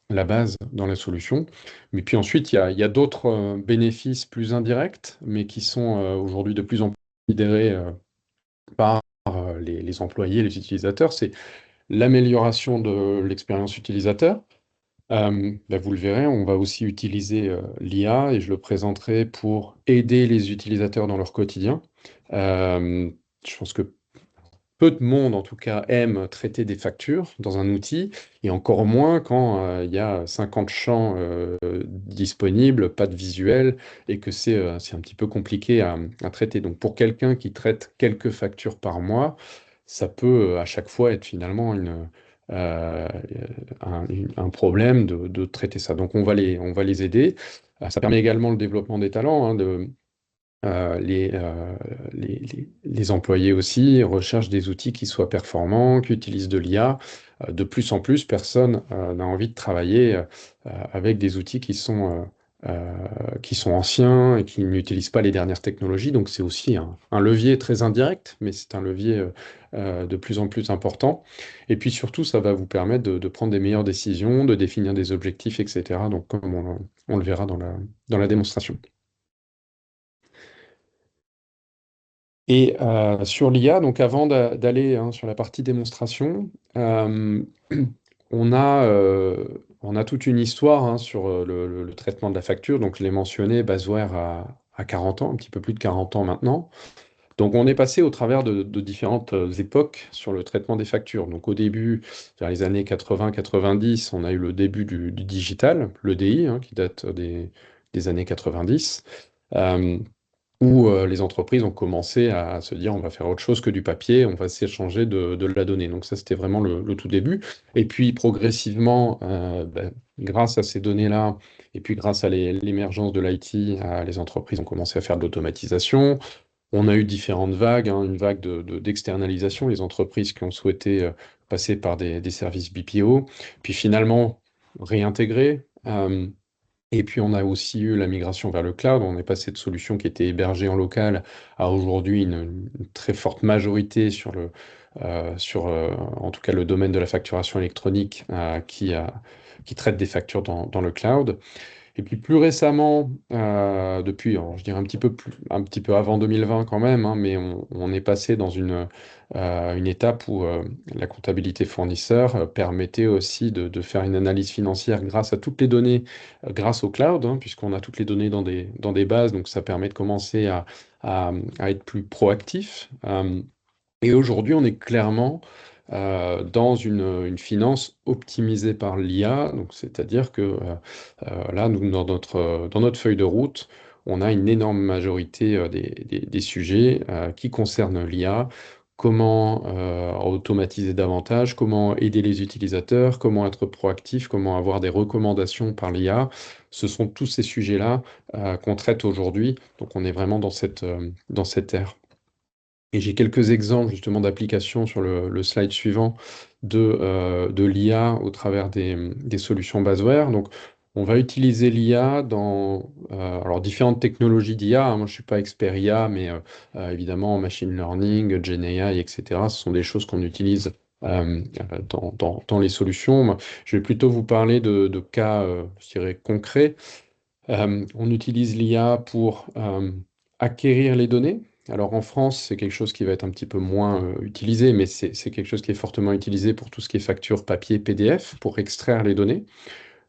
la base dans la solution. Mais puis ensuite, il y a d'autres bénéfices plus indirects, mais qui sont aujourd'hui de plus en plus considérés par les employés, les utilisateurs. C'est l'amélioration de l'expérience utilisateur. Vous le verrez, on va aussi utiliser l'IA et je le présenterai pour aider les utilisateurs dans leur quotidien. Euh, je pense que peu de monde, en tout cas, aime traiter des factures dans un outil, et encore moins quand il y a 50 champs disponibles, pas de visuel, et que c'est un petit peu compliqué à traiter. Donc pour quelqu'un qui traite quelques factures par mois, ça peut à chaque fois être finalement euh, un problème de traiter ça. Donc on va les aider. Ça permet également le développement des talents, hein, euh, les, euh, les employés aussi recherchent des outils qui soient performants, qui utilisent de l'IA. De plus en plus, personne n'a envie de travailler avec des outils qui sont anciens et qui n'utilisent pas les dernières technologies. Donc c'est aussi un levier très indirect, mais c'est un levier de plus en plus important. Et puis surtout, ça va vous permettre de prendre des meilleures décisions, de définir des objectifs, etc. Donc comme on le verra dans la démonstration. Et sur l'IA, donc avant d'aller hein, sur la partie démonstration, on a toute une histoire hein, sur le traitement de la facture. Donc je l'ai mentionné, Basware a 40 ans, un petit peu plus de 40 ans maintenant. Donc on est passé au travers de différentes époques sur le traitement des factures. Donc au début, vers les années 80-90, on a eu le début du digital, l'EDI, hein, qui date des années 90. Où les entreprises ont commencé à se dire on va faire autre chose que du papier, on va s'échanger de la donnée. Donc ça, c'était vraiment le tout début. Et puis progressivement, grâce à ces données-là, et puis grâce à l'émergence de l'IT, les entreprises ont commencé à faire de l'automatisation. On a eu différentes vagues, hein, une vague d'externalisation, les entreprises qui ont souhaité passer par des services BPO, puis finalement réintégrer. Et puis on a aussi eu la migration vers le cloud. On est passé de solutions qui étaient hébergées en local à aujourd'hui une très forte majorité en tout cas le domaine de la facturation électronique qui traite des factures dans le cloud. Et puis plus récemment, depuis, alors, je dirais un petit peu avant 2020 quand même, hein, mais on est passé dans une étape où la comptabilité fournisseur permettait aussi de faire une analyse financière grâce à toutes les données, grâce au cloud, hein, puisqu'on a toutes les données dans des bases, donc ça permet de commencer à être plus proactif. Et aujourd'hui, on est clairement dans une finance optimisée par l'IA. Donc, c'est-à-dire que là, nous, dans notre feuille de route, on a une énorme majorité des sujets qui concernent l'IA. Comment automatiser davantage, comment aider les utilisateurs, comment être proactif, comment avoir des recommandations par l'IA. Ce sont tous ces sujets-là qu'on traite aujourd'hui. Donc on est vraiment dans cette ère. Et j'ai quelques exemples justement d'applications sur le slide suivant de l'IA au travers des solutions baseware. Donc, on va utiliser l'IA dans alors, différentes technologies d'IA, hein. Moi, je ne suis pas expert IA, mais évidemment, machine learning, Gen AI, etc. Ce sont des choses qu'on utilise dans les solutions. Moi, je vais plutôt vous parler de cas, je dirais, concrets. On utilise l'IA pour acquérir les données. Alors en France, c'est quelque chose qui va être un petit peu moins utilisé, mais c'est quelque chose qui est fortement utilisé pour tout ce qui est facture papier PDF, pour extraire les données.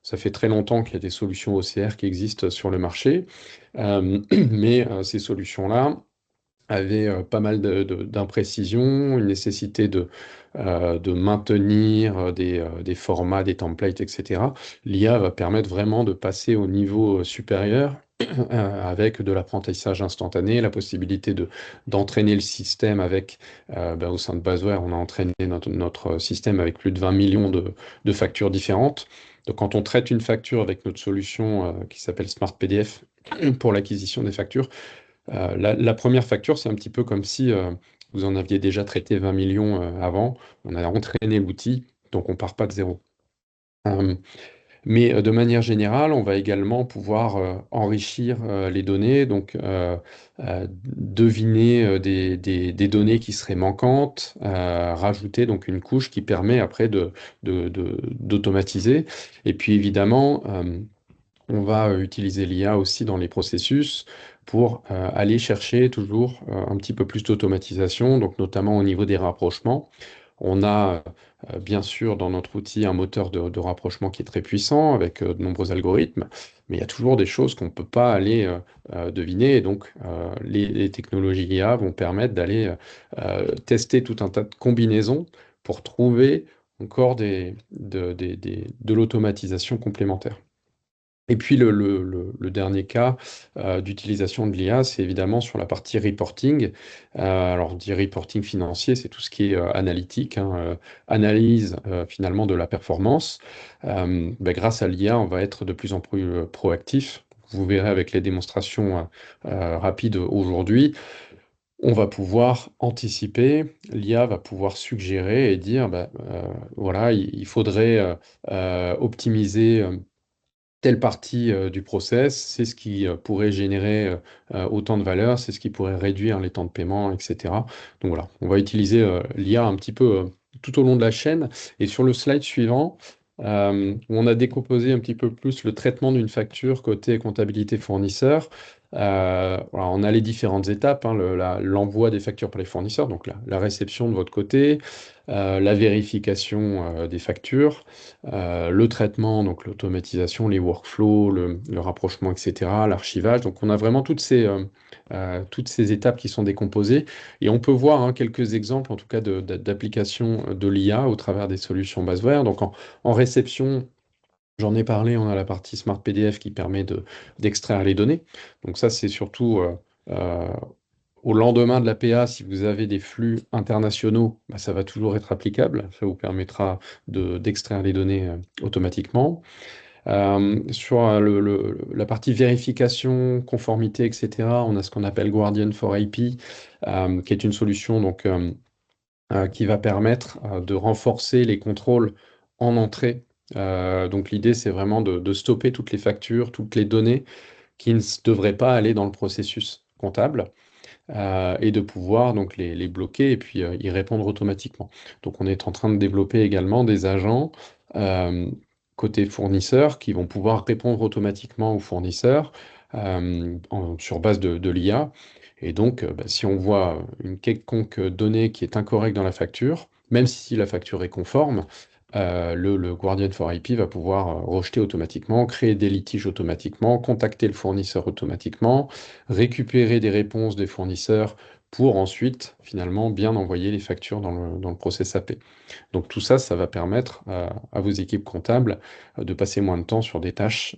Ça fait très longtemps qu'il y a des solutions OCR qui existent sur le marché, mais ces solutions-là avait pas mal d'imprécisions, une nécessité de maintenir des formats, des templates, etc. L'IA va permettre vraiment de passer au niveau supérieur avec de l'apprentissage instantané, la possibilité d'entraîner le système avec, au sein de Basware, on a entraîné notre système avec plus de 20 millions de factures différentes. Donc, quand on traite une facture avec notre solution qui s'appelle Smart PDF pour l'acquisition des factures, la première facture, c'est un petit peu comme si vous en aviez déjà traité 20 millions avant. On a entraîné l'outil, donc on part pas de zéro. Euh, mais de manière générale, on va également pouvoir enrichir les données, donc deviner des données qui seraient manquantes, rajouter donc une couche qui permet après d'automatiser. Et puis évidemment, on va utiliser l'IA aussi dans les processus pour aller chercher toujours un petit peu plus d'automatisation, donc notamment au niveau des rapprochements. On a bien sûr dans notre outil un moteur de rapprochement qui est très puissant avec de nombreux algorithmes, mais il y a toujours des choses qu'on ne peut pas aller deviner. Et donc les technologies IA vont permettre d'aller tester tout un tas de combinaisons pour trouver encore de l'automatisation complémentaire. Et puis le dernier cas d'utilisation de l'IA, c'est évidemment sur la partie reporting. Alors, on dit reporting financier, c'est tout ce qui est analytique, hein, analyse finalement de la performance. Grâce à l'IA, on va être de plus en plus proactif. Vous verrez avec les démonstrations rapides aujourd'hui, on va pouvoir anticiper, l'IA va pouvoir suggérer et dire, voilà, il faudrait optimiser telle partie du process, c'est ce qui pourrait générer autant de valeur, c'est ce qui pourrait réduire les temps de paiement, etc. Donc voilà, on va utiliser l'IA un petit peu tout au long de la chaîne. Et sur le slide suivant, on a décomposé un petit peu plus le traitement d'une facture côté comptabilité fournisseur. Voilà, on a les différentes étapes, hein, l'envoi des factures par les fournisseurs, donc la réception de votre côté, la vérification des factures, le traitement, donc l'automatisation, les workflows, le rapprochement, etc., l'archivage. Donc on a vraiment toutes ces étapes qui sont décomposées. Et on peut voir hein, quelques exemples, en tout cas, d'applications de l'IA au travers des solutions baseware. Donc en réception, j'en ai parlé, on a la partie Smart PDF qui permet d'extraire les données. Donc ça, c'est surtout euh, au lendemain de la PA, si vous avez des flux internationaux, ça va toujours être applicable. Ça vous permettra d'extraire les données automatiquement. Sur la partie vérification, conformité, etc., on a ce qu'on appelle Guardian for IP, qui est une solution donc, qui va permettre de renforcer les contrôles en entrée. Donc l'idée, c'est vraiment de stopper toutes les factures, toutes les données qui ne devraient pas aller dans le processus comptable et de pouvoir donc les bloquer et puis y répondre automatiquement. Donc on est en train de développer également des agents euh, côté fournisseurs qui vont pouvoir répondre automatiquement aux fournisseurs sur base de l'IA. Et donc, si on voit une quelconque donnée qui est incorrecte dans la facture, même si la facture est conforme, le Guardian for IP va pouvoir rejeter automatiquement, créer des litiges automatiquement, contacter le fournisseur automatiquement, récupérer des réponses des fournisseurs pour ensuite, finalement, bien envoyer les factures dans le process AP. Donc tout ça, ça va permettre à vos équipes comptables de passer moins de temps sur des tâches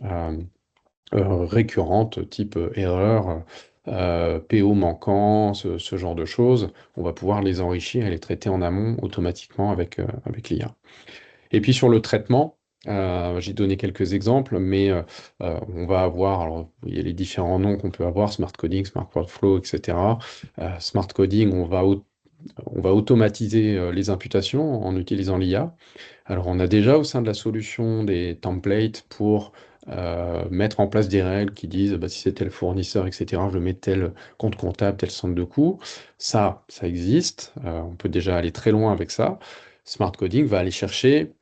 récurrentes, type erreur, PO manquant, ce genre de choses. On va pouvoir les enrichir et les traiter en amont automatiquement avec l'IA. Et puis sur le traitement, j'ai donné quelques exemples, mais on va avoir, alors il y a les différents noms qu'on peut avoir, Smart Coding, Smart Workflow, etc. Smart Coding, on va automatiser les imputations en utilisant l'IA. Alors, on a déjà au sein de la solution des templates pour mettre en place des règles qui disent bah, si c'est tel fournisseur, etc., je mets tel compte comptable, tel centre de coût. Ça existe. On peut déjà aller très loin avec ça. Smart Coding va aller chercher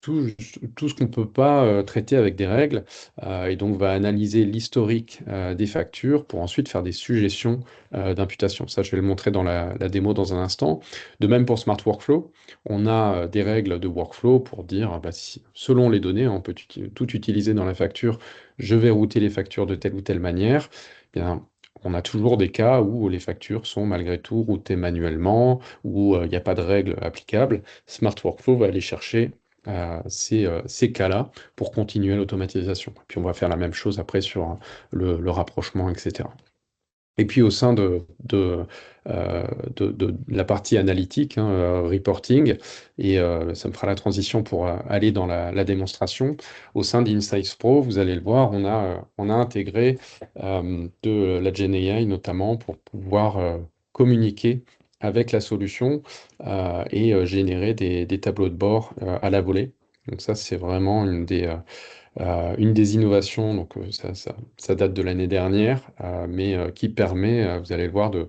tout, tout ce qu'on ne peut pas traiter avec des règles, et donc va analyser l'historique des factures pour ensuite faire des suggestions d'imputation. Ça, je vais le montrer dans la démo dans un instant. De même pour Smart Workflow, on a des règles de workflow pour dire, bah, selon les données, on peut tout utiliser dans la facture, je vais router les factures de telle ou telle manière. Eh bien, on a toujours des cas où les factures sont malgré tout routées manuellement, où il n'y a pas de règles applicables. Smart Workflow va aller chercher ces cas-là pour continuer l'automatisation. Puis on va faire la même chose après sur le rapprochement, etc. Et puis au sein de la partie analytique, hein, reporting, et ça me fera la transition pour aller dans la démonstration. Au sein d'Insights Pro, vous allez le voir, on a intégré de la GenAI notamment pour pouvoir communiquer avec la solution et générer des tableaux de bord à la volée. Donc ça, c'est vraiment une des innovations, donc ça date de l'année dernière, mais qui permet, vous allez le voir, de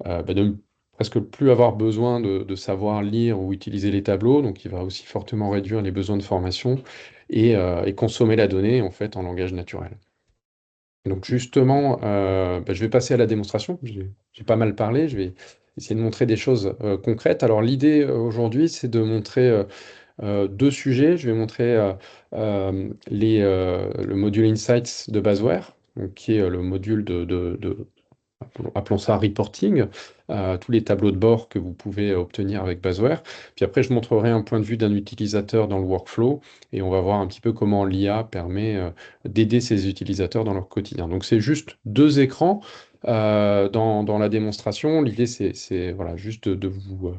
ne presque plus avoir besoin de savoir lire ou utiliser les tableaux, donc il va aussi fortement réduire les besoins de formation et consommer la donnée en fait en langage naturel. Donc justement, je vais passer à la démonstration. J'ai pas mal parlé, je vais essayer de montrer des choses concrètes. Alors l'idée aujourd'hui, c'est de montrer deux sujets. Je vais montrer le module Insights de Basware, donc, qui est le module appelons ça reporting, tous les tableaux de bord que vous pouvez obtenir avec Basware. Puis après, je montrerai un point de vue d'un utilisateur dans le workflow et on va voir un petit peu comment l'IA permet d'aider ses utilisateurs dans leur quotidien. Donc c'est juste deux écrans dans la démonstration. L'idée, voilà, juste de vous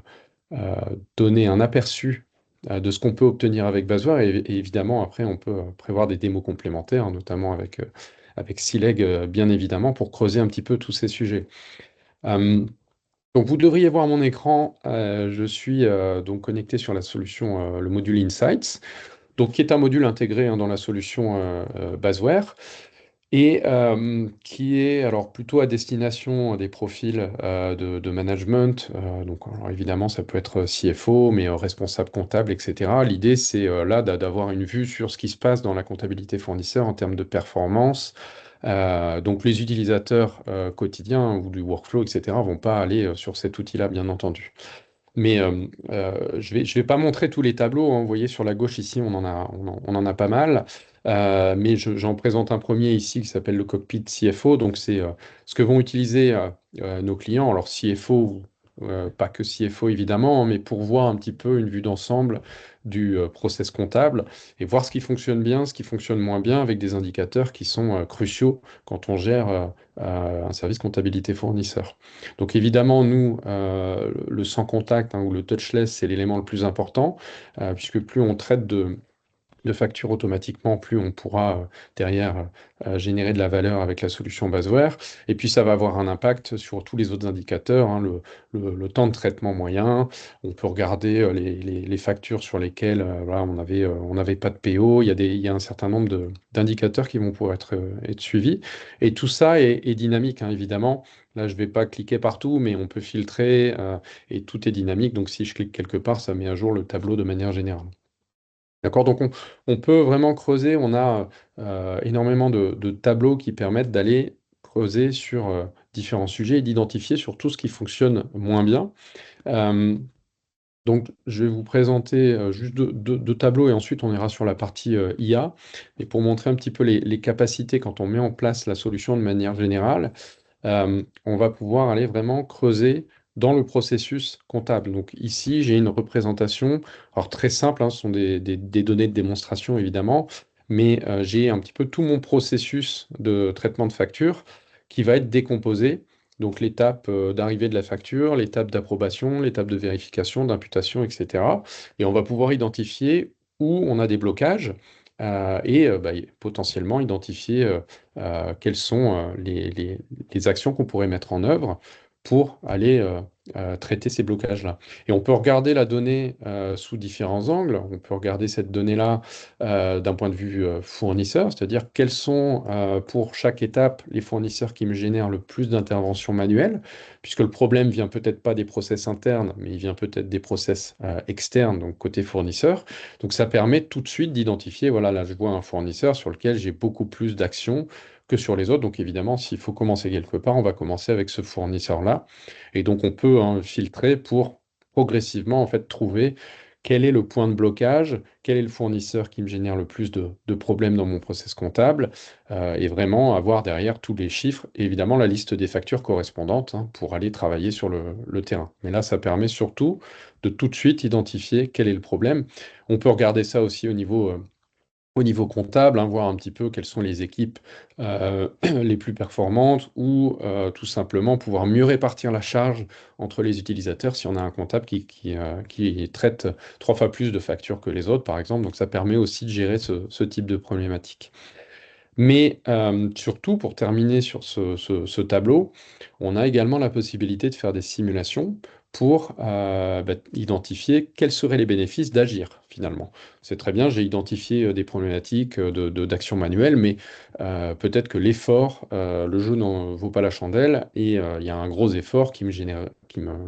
donner un aperçu de ce qu'on peut obtenir avec Basware. Et évidemment, après, on peut prévoir des démos complémentaires, hein, notamment avec Sileg, bien évidemment, pour creuser un petit peu tous ces sujets. Euh, donc, vous devriez voir mon écran. Je suis donc connecté sur la solution, le module Insights, donc, qui est un module intégré hein, dans la solution Basware et qui est alors plutôt à destination des profils de management. Donc, alors, évidemment, ça peut être CFO, mais responsable comptable, etc. L'idée, c'est là d'avoir une vue sur ce qui se passe dans la comptabilité fournisseur en termes de performance. Donc, les utilisateurs quotidiens ou du workflow, etc., vont pas aller sur cet outil-là, bien entendu. Mais je vais pas montrer tous les tableaux, hein. Vous voyez sur la gauche ici, on en a pas mal. Mais j'en présente un premier ici qui s'appelle le cockpit CFO. Donc c'est ce que vont utiliser nos clients. Alors CFO, pas que CFO évidemment, hein, mais pour voir un petit peu une vue d'ensemble du process comptable et voir ce qui fonctionne bien, ce qui fonctionne moins bien avec des indicateurs qui sont cruciaux quand on gère un service comptabilité fournisseur. Donc évidemment, nous, le sans contact hein, ou le touchless, c'est l'élément le plus important, puisque plus on traite de factures automatiquement, plus on pourra derrière générer de la valeur avec la solution Basware. Et puis ça va avoir un impact sur tous les autres indicateurs, hein, le temps de traitement moyen. On peut regarder les factures sur lesquelles voilà, on n'avait pas de PO. Il y a un certain nombre d'indicateurs qui vont pouvoir être suivis. Et tout ça est dynamique, hein, évidemment. Là, je ne vais pas cliquer partout, mais on peut filtrer et tout est dynamique. Donc si je clique quelque part, ça met à jour le tableau de manière générale. D'accord, donc on peut vraiment creuser, on a énormément de tableaux qui permettent d'aller creuser sur différents sujets et d'identifier sur tout ce qui fonctionne moins bien. Euh, donc je vais vous présenter juste deux tableaux et ensuite on ira sur la partie IA. Et pour montrer un petit peu les capacités quand on met en place la solution de manière générale, on va pouvoir aller vraiment creuser dans le processus comptable. Donc ici, j'ai une représentation, alors très simple, hein, ce sont des données de démonstration évidemment, mais j'ai un petit peu tout mon processus de traitement de facture qui va être décomposé. Donc l'étape d'arrivée de la facture, l'étape d'approbation, l'étape de vérification, d'imputation, etc. Et on va pouvoir identifier où on a des blocages et potentiellement identifier quelles sont les actions qu'on pourrait mettre en œuvre pour aller traiter ces blocages-là. Et on peut regarder la donnée sous différents angles. On peut regarder cette donnée-là d'un point de vue fournisseur, c'est-à-dire quels sont pour chaque étape les fournisseurs qui me génèrent le plus d'interventions manuelles, puisque le problème vient peut-être pas des process internes, mais il vient peut-être des process externes, donc côté fournisseur. Donc ça permet tout de suite d'identifier, voilà, là je vois un fournisseur sur lequel j'ai beaucoup plus d'actions que sur les autres. Donc évidemment, s'il faut commencer quelque part, on va commencer avec ce fournisseur-là. Et donc on peut filtrer pour progressivement en fait trouver quel est le point de blocage, quel est le fournisseur qui me génère le plus de problèmes dans mon process comptable, et vraiment avoir derrière tous les chiffres et évidemment la liste des factures correspondantes hein, pour aller travailler sur le terrain. Mais là, ça permet surtout de tout de suite identifier quel est le problème. On peut regarder ça aussi au niveau comptable, hein, voir un petit peu quelles sont les équipes les plus performantes ou tout simplement pouvoir mieux répartir la charge entre les utilisateurs si on a un comptable qui traite 3 fois plus de factures que les autres, par exemple. Donc ça permet aussi de gérer ce type de problématique. Mais surtout, pour terminer sur ce tableau, on a également la possibilité de faire des simulations pour identifier quels seraient les bénéfices d'agir finalement. C'est très bien, j'ai identifié des problématiques d'action manuelle, mais peut-être que l'effort, le jeu n'en vaut pas la chandelle et il y a un gros effort qui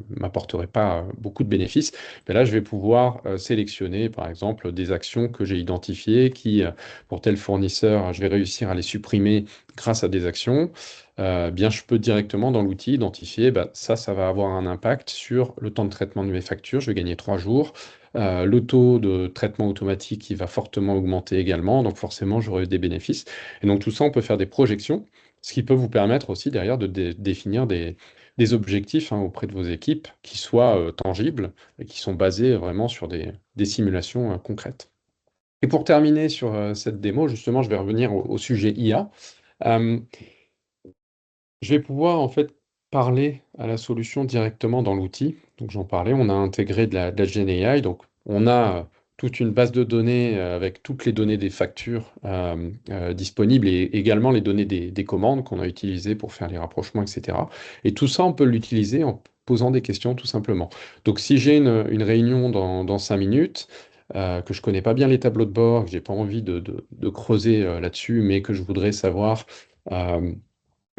m'apporterait pas beaucoup de bénéfices. Mais là, je vais pouvoir sélectionner par exemple des actions que j'ai identifiées qui pour tel fournisseur, je vais réussir à les supprimer grâce à des actions, bien je peux directement dans l'outil identifier, bah, ça va avoir un impact sur le temps de traitement de mes factures, je vais gagner 3 jours. Le taux de traitement automatique qui va fortement augmenter également, donc forcément j'aurai des bénéfices. Et donc tout ça, on peut faire des projections, ce qui peut vous permettre aussi derrière de définir des objectifs hein, auprès de vos équipes qui soient tangibles et qui sont basés vraiment sur des simulations concrètes. Et pour terminer sur cette démo, justement, je vais revenir au sujet IA. Euh, je vais pouvoir en fait parler à la solution directement dans l'outil. Donc j'en parlais, on a intégré de la GenAI, donc on a toute une base de données avec toutes les données des factures disponibles et également les données des commandes qu'on a utilisées pour faire les rapprochements, etc. Et tout ça, on peut l'utiliser en posant des questions tout simplement. Donc si j'ai une réunion dans 5 minutes, que je connais pas bien les tableaux de bord, que j'ai pas envie de creuser là-dessus, mais que je voudrais savoir euh,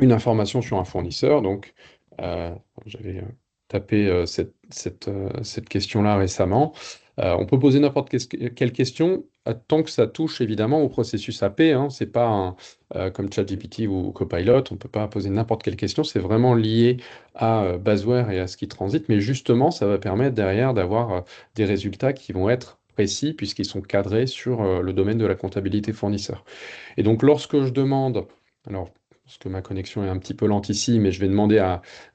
une information sur un fournisseur. Donc, euh, j'avais tapé cette question-là récemment. On peut poser n'importe quelle question, tant que ça touche évidemment au processus AP. Hein. C'est pas comme ChatGPT ou Copilot, on peut pas poser n'importe quelle question. C'est vraiment lié à Basware et à ce qui transite. Mais justement, ça va permettre derrière d'avoir des résultats qui vont être précis puisqu'ils sont cadrés sur le domaine de la comptabilité fournisseur. Et donc, lorsque je demande, alors, parce que ma connexion est un petit peu lente ici, mais je vais demander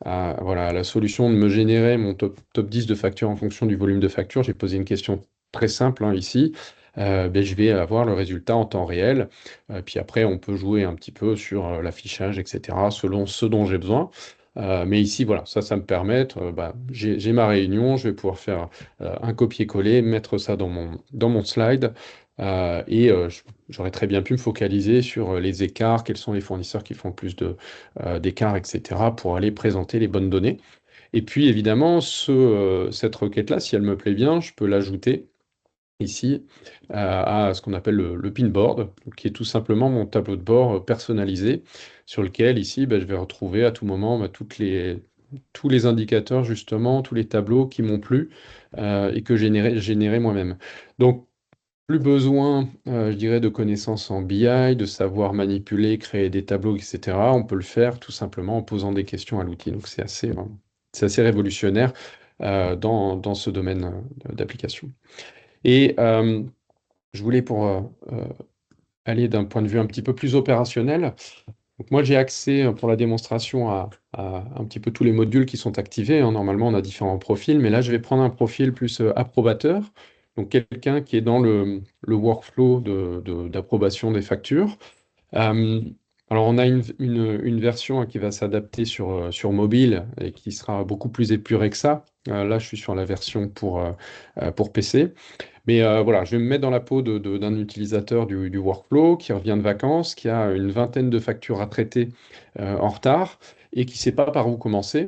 voilà, à la solution de me générer mon top 10 de factures en fonction du volume de factures. J'ai posé une question très simple hein, ici. Je vais avoir le résultat en temps réel. Puis après, on peut jouer un petit peu sur l'affichage, etc., selon ce dont j'ai besoin. Mais ici, voilà, ça me permet, j'ai ma réunion, je vais pouvoir faire un copier-coller, mettre ça dans mon slide. J'aurais très bien pu me focaliser sur les écarts, quels sont les fournisseurs qui font le plus d'écarts, etc., pour aller présenter les bonnes données. Et puis évidemment, cette requête-là, si elle me plaît bien, je peux l'ajouter ici à ce qu'on appelle le pinboard, qui est tout simplement mon tableau de bord personnalisé, sur lequel ici, je vais retrouver à tout moment tous les indicateurs, justement, tous les tableaux qui m'ont plu et que j'ai généré moi-même. Donc, plus besoin, je dirais, de connaissances en BI, de savoir manipuler, créer des tableaux, etc. On peut le faire tout simplement en posant des questions à l'outil. Donc c'est assez révolutionnaire dans ce domaine d'application. Et je voulais pour aller d'un point de vue un petit peu plus opérationnel, Donc moi, j'ai accès pour la démonstration à un petit peu tous les modules qui sont activés, hein. Normalement, on a différents profils, mais là, je vais prendre un profil plus approbateur, donc quelqu'un qui est dans le workflow d'approbation des factures. Euh, alors, on a une version, hein, qui va s'adapter sur mobile et qui sera beaucoup plus épurée que ça. Là, je suis sur la version pour PC. Mais voilà, je vais me mettre dans la peau d'un utilisateur du workflow qui revient de vacances, qui a une vingtaine de factures à traiter en retard et qui ne sait pas par où commencer.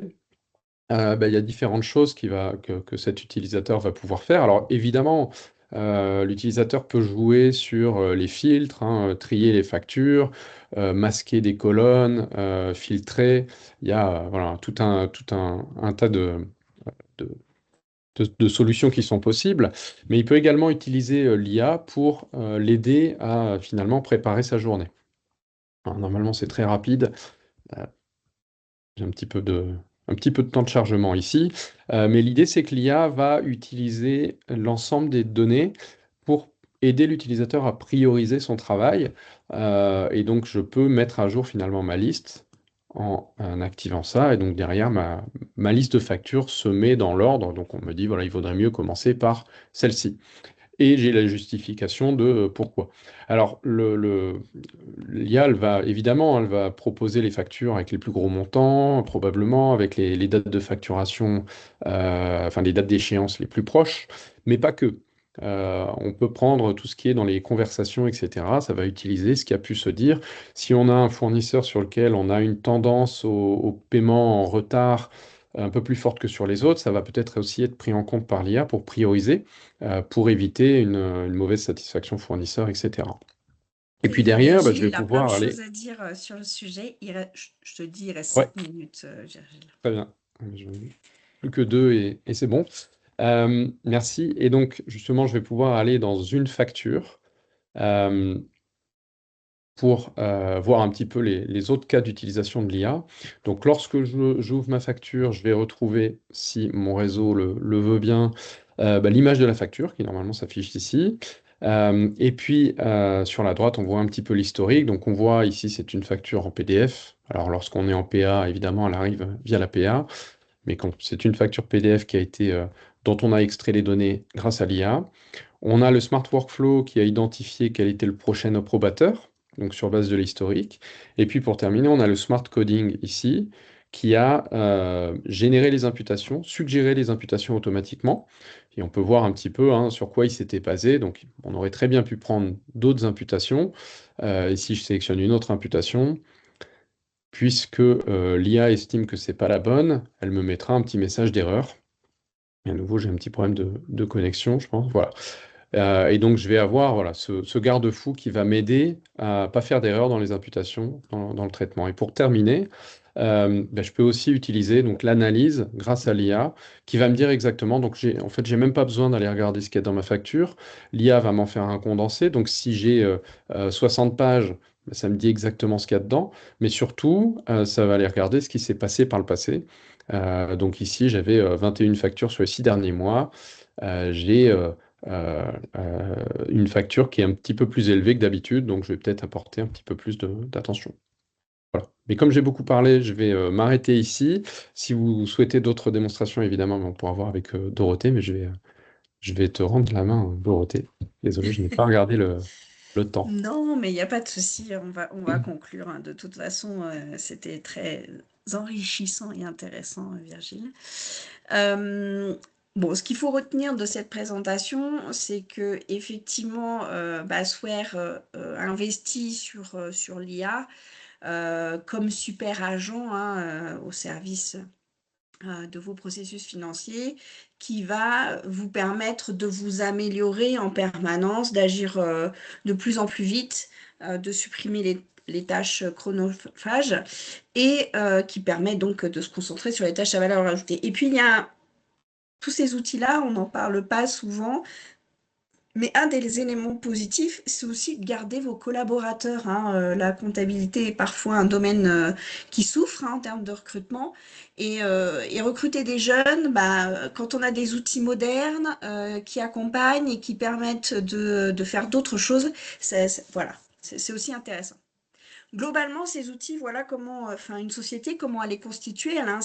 Ben, il y a différentes choses que cet utilisateur va pouvoir faire. Alors évidemment, l'utilisateur peut jouer sur les filtres, hein, trier les factures, masquer des colonnes, filtrer. Il y a voilà, un tas de- de solutions qui sont possibles, mais il peut également utiliser l'IA pour l'aider à finalement préparer sa journée. Alors, normalement, c'est très rapide. Euh, J'ai un petit peu de temps de chargement ici. Mais l'idée, c'est que l'IA va utiliser l'ensemble des données pour aider l'utilisateur à prioriser son travail. Et donc, je peux mettre à jour finalement ma liste en activant ça. Et donc, derrière, ma liste de factures se met dans l'ordre. Donc, on me dit, voilà, il vaudrait mieux commencer par celle-ci. Et j'ai la justification de pourquoi. Alors, l'IA, évidemment, elle va proposer les factures avec les plus gros montants, probablement avec les dates de facturation, enfin les dates d'échéance les plus proches, mais pas que. On peut prendre tout ce qui est dans les conversations, etc. Ça va utiliser ce qui a pu se dire. Si on a un fournisseur sur lequel on a une tendance au paiement en retard un peu plus forte que sur les autres, ça va peut-être aussi être pris en compte par l'IA pour prioriser, pour éviter une mauvaise satisfaction fournisseur, etc. Et puis Et derrière, bah, je Virgile, vais il a plein de pouvoir aller. choses à dire sur le sujet. Je te dis, il reste Ouais, 7 minutes, Virgile. très bien. Je- Plus que deux et c'est bon. Merci. Et donc, justement, je vais pouvoir aller dans une facture euh, pour voir un petit peu les autres cas d'utilisation de l'IA. Donc, lorsque j'ouvre ma facture, je vais retrouver, si mon réseau le veut bien, bah, l'image de la facture qui normalement s'affiche ici. Et puis, sur la droite, on voit un petit peu l'historique. Donc, on voit ici, c'est une facture en PDF. Alors, lorsqu'on est en PA, évidemment, elle arrive via la PA. Mais quand c'est une facture PDF dont on a extrait les données grâce à l'IA, on a le Smart Workflow qui a identifié quel était le prochain approbateur, donc sur base de l'historique. Et puis pour terminer, on a le Smart Coding ici, qui a généré les imputations, suggéré les imputations automatiquement. Et on peut voir un petit peu, hein, sur quoi il s'était basé. Donc on aurait très bien pu prendre d'autres imputations. Ici, je sélectionne une autre imputation. Puisque l'IA estime que c'est pas la bonne, elle me mettra un petit message d'erreur. Et à nouveau, j'ai un petit problème de connexion, je pense. Voilà. Et donc, je vais avoir voilà, ce garde-fou qui va m'aider à pas faire d'erreur dans les imputations, dans le traitement. Et pour terminer, ben, je peux aussi utiliser donc l'analyse grâce à l'IA qui va me dire exactement. Donc, en fait, j'ai même pas besoin d'aller regarder ce qu'il y a dans ma facture. L'IA va m'en faire un condensé. Donc, si j'ai 60 pages, ben, ça me dit exactement ce qu'il y a dedans. Mais surtout, ça va aller regarder ce qui s'est passé par le passé. Donc, ici, j'avais 21 factures sur les 6 derniers mois. J'ai une facture qui est un petit peu plus élevée que d'habitude, donc je vais peut-être apporter un petit peu plus d'attention. Voilà. Mais comme j'ai beaucoup parlé, je vais m'arrêter ici. Si vous souhaitez d'autres démonstrations, évidemment, on pourra voir avec Dorothée, mais je vais te rendre la main, Dorothée. Désolé, je n'ai pas regardé le temps. Non, mais il n'y a pas de souci, on va conclure, hein. De toute façon, c'était très enrichissant et intéressant, Virgile. Euh, bon, ce qu'il faut retenir de cette présentation, c'est que effectivement, Basware investit sur l'IA comme super agent, hein, au service de vos processus financiers qui va vous permettre de vous améliorer en permanence, d'agir de plus en plus vite, de supprimer les tâches chronophages et qui permet donc de se concentrer sur les tâches à valeur ajoutée. Et puis, il y a tous ces outils-là, on n'en parle pas souvent, mais un des éléments positifs, c'est aussi de garder vos collaborateurs, hein. La comptabilité est parfois un domaine qui souffre, hein, en termes de recrutement. Et recruter des jeunes, bah, quand on a des outils modernes qui accompagnent et qui permettent de faire d'autres choses, voilà, c'est aussi intéressant. Globalement, ces outils, voilà comment, enfin, une société, comment elle est constituée. Elle a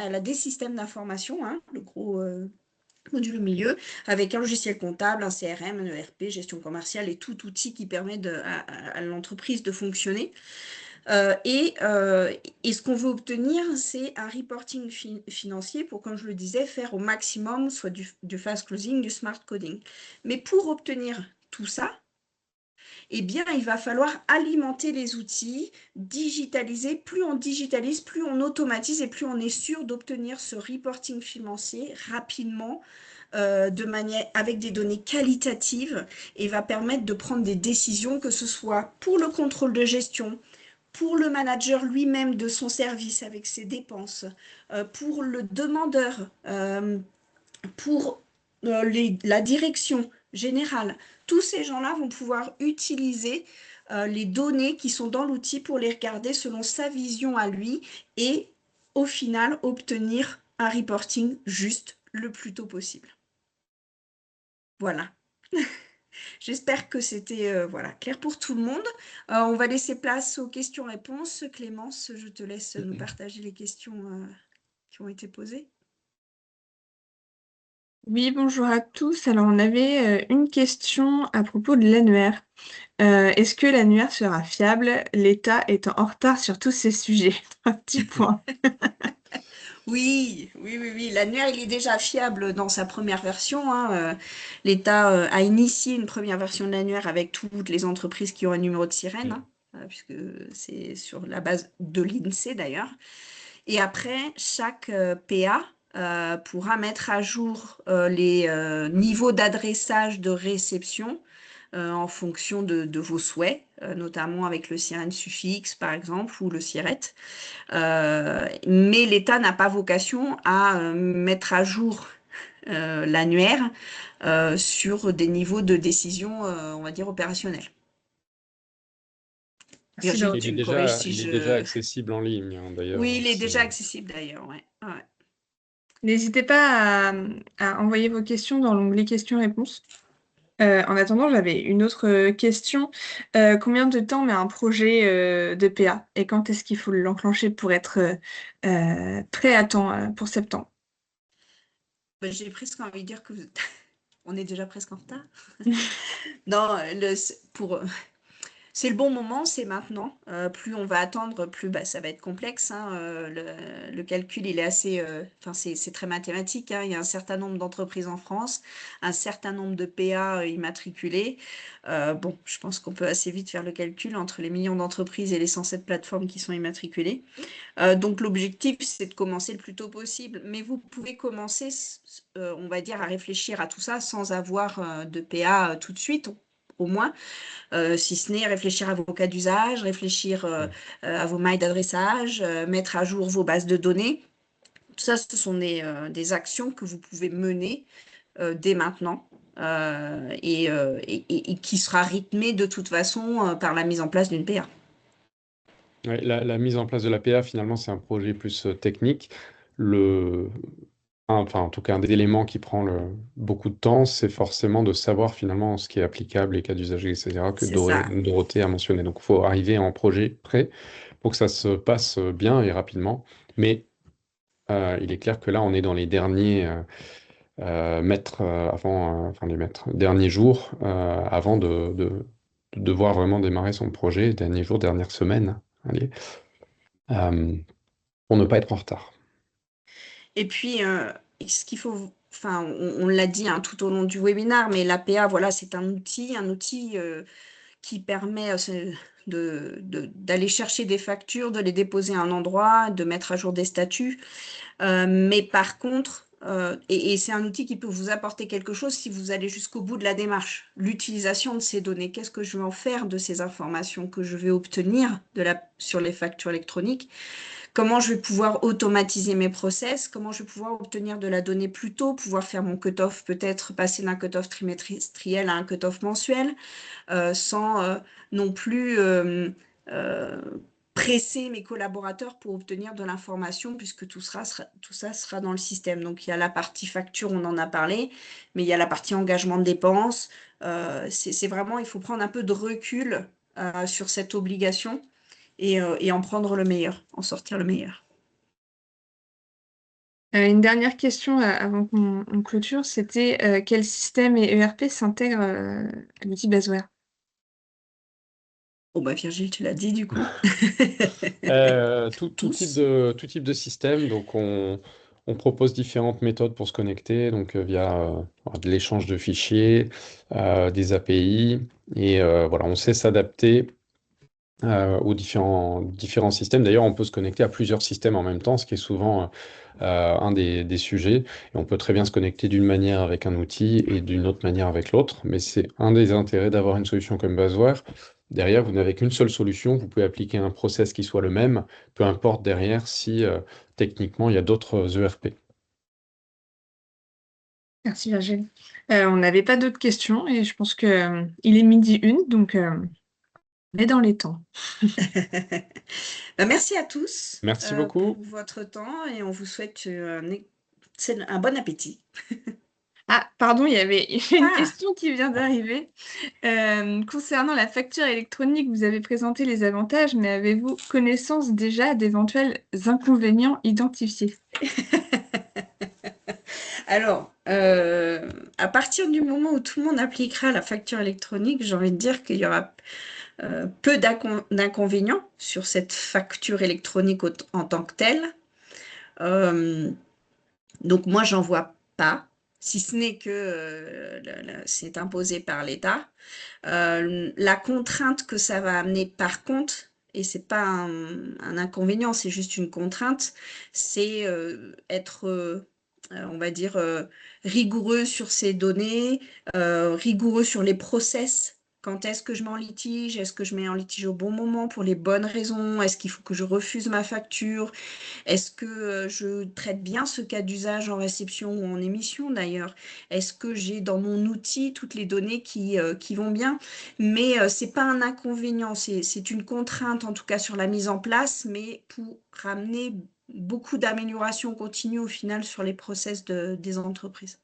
elle a des systèmes d'information, hein, le gros module au milieu, avec un logiciel comptable, un CRM, un ERP, gestion commerciale et tout outil qui permet à l'entreprise de fonctionner. Euh, et, euh, et ce qu'on veut obtenir, c'est un reporting financier pour, comme je le disais, faire au maximum soit du fast closing, du smart coding. Mais pour obtenir tout ça, eh bien, il va falloir alimenter les outils, digitaliser. Plus on digitalise, plus on automatise et plus on est sûr d'obtenir ce reporting financier rapidement, avec des données qualitatives et va permettre de prendre des décisions, que ce soit pour le contrôle de gestion, pour le manager lui-même de son service avec ses dépenses, pour le demandeur, pour la direction générale. Tous ces gens-là vont pouvoir utiliser les données qui sont dans l'outil pour les regarder selon sa vision à lui et au final obtenir un reporting juste le plus tôt possible. Voilà. J'espère que c'était voilà, clair pour tout le monde. On va laisser place aux questions-réponses. Clémence, je te laisse nous partager les questions qui ont été posées. Oui, bonjour à tous. Alors, on avait une question à propos de l'annuaire. Est-ce que l'annuaire sera fiable, l'État étant en retard sur tous ces sujets? Un petit point. Oui, oui, oui, oui. L'annuaire, il est déjà fiable dans sa première version, hein. L'État a initié une première version de l'annuaire avec toutes les entreprises qui ont un numéro de sirène, hein, puisque c'est sur la base de l'INSEE d'ailleurs. Et après, chaque PA pourra mettre à jour les niveaux d'adressage de réception en fonction de vos souhaits, notamment avec le sirène suffixe par exemple ou le SIRET. Mais l'État n'a pas vocation à mettre à jour l'annuaire sur des niveaux de décision, on va dire, opérationnels. Merci Virginie, Il Dorothée. tu est me corriges déjà, si il est déjà je... accessible en ligne, hein, d'ailleurs. Oui, il est déjà accessible d'ailleurs, ouais. Ouais. N'hésitez pas à envoyer vos questions dans l'onglet questions-réponses. En attendant, j'avais une autre question. Combien de temps met un projet de PA et quand est-ce qu'il faut l'enclencher pour être prêt à temps pour septembre? Ben, j'ai presque envie de dire que on est déjà presque en retard. Non, c'est le bon moment, c'est maintenant. Plus on va attendre, plus bah, ça va être complexe, hein. Le calcul, il est assez, enfin, c'est très mathématique, hein. Il y a un certain nombre d'entreprises en France, un certain nombre de PA immatriculés. Bon, je pense qu'on peut assez vite faire le calcul entre les millions d'entreprises et les 107 plateformes qui sont immatriculées. Donc l'objectif, c'est de commencer le plus tôt possible. Mais vous pouvez commencer, on va dire, à réfléchir à tout ça sans avoir de PA tout de suite, au moins. Si ce n'est réfléchir à vos cas d'usage, réfléchir à vos mailles d'adressage, mettre à jour vos bases de données. Tout ça, ce sont des actions que vous pouvez mener dès maintenant et qui sera rythmée de toute façon par la mise en place d'une PA. Ouais, la mise en place de la PA, finalement, c'est un projet plus technique. Le, enfin, en tout cas, un des éléments qui prend beaucoup de temps, c'est forcément de savoir finalement ce qui est applicable, les cas d'usage, etc., que C'est ça. Dorothée a mentionné. Donc, il faut arriver en projet prêt pour que ça se passe bien et rapidement. Mais il est clair que là, on est dans les derniers mètres enfin les mètres, derniers jours avant de devoir vraiment démarrer son projet, derniers jours, dernières semaines. Allez. Euh, pour ne pas être en retard. Et puis, ce qu'il faut, enfin, on l'a dit hein, tout au long du webinaire, mais l'APA, voilà, c'est un outil qui permet d'aller chercher des factures, de les déposer à un endroit, de mettre à jour des statuts. Mais par contre, et c'est un outil qui peut vous apporter quelque chose si vous allez jusqu'au bout de la démarche. L'utilisation de ces données, qu'est-ce que je vais en faire de ces informations que je vais obtenir sur les factures électroniques? Comment je vais pouvoir automatiser mes process, comment je vais pouvoir obtenir de la donnée plus tôt, pouvoir faire mon cut-off, peut-être passer d'un cut-off trimestriel à un cut-off mensuel, sans non plus presser mes collaborateurs pour obtenir de l'information, puisque tout ça sera dans le système. Donc il y a la partie facture, on en a parlé, mais il y a la partie engagement de dépenses. C'est vraiment, il faut prendre un peu de recul sur cette obligation et en prendre le meilleur, en sortir le meilleur. Une dernière question avant qu'on clôture, c'était quel système et ERP s'intègre à l'outil Basware? Bon, bah Virgile, tu l'as dit du coup. Tout Tous. tout type de système. Donc, on propose différentes méthodes pour se connecter, donc via de l'échange de fichiers, des API, et voilà, on sait s'adapter aux différents systèmes. D'ailleurs, on peut se connecter à plusieurs systèmes en même temps, ce qui est souvent un des sujets. Et on peut très bien se connecter d'une manière avec un outil et d'une autre manière avec l'autre. Mais c'est un des intérêts d'avoir une solution comme Basware. Derrière, vous n'avez qu'une seule solution. Vous pouvez appliquer un process qui soit le même, peu importe derrière si techniquement il y a d'autres ERP. Merci Virgile. On n'avait pas d'autres questions et je pense que il est 12h01, donc on est dans les temps. Bah, merci à tous Merci pour beaucoup. votre temps et on vous souhaite un bon appétit. Ah, pardon, il y avait une Ah, question qui vient d'arriver. Concernant la facture électronique, vous avez présenté les avantages, mais avez-vous connaissance déjà d'éventuels inconvénients identifiés? alors, à partir du moment où tout le monde appliquera la facture électronique, j'ai envie de dire qu'il y aura peu d'inconvénients sur cette facture électronique en tant que telle. Euh, donc moi, j'en vois pas, si ce n'est que c'est imposé par l'État. La contrainte que ça va amener par contre, et c'est pas un inconvénient, c'est juste une contrainte, c'est être, on va dire, rigoureux sur ces données, rigoureux sur les process. Quand est-ce que je mets en litige? Est-ce que je mets en litige au bon moment pour les bonnes raisons? Est-ce qu'il faut que je refuse ma facture? Est-ce que je traite bien ce cas d'usage en réception ou en émission d'ailleurs? Est-ce que j'ai dans mon outil toutes les données qui vont bien? Mais ce n'est pas un inconvénient, c'est une contrainte en tout cas sur la mise en place, mais pour ramener beaucoup d'améliorations continues au final sur les process des entreprises.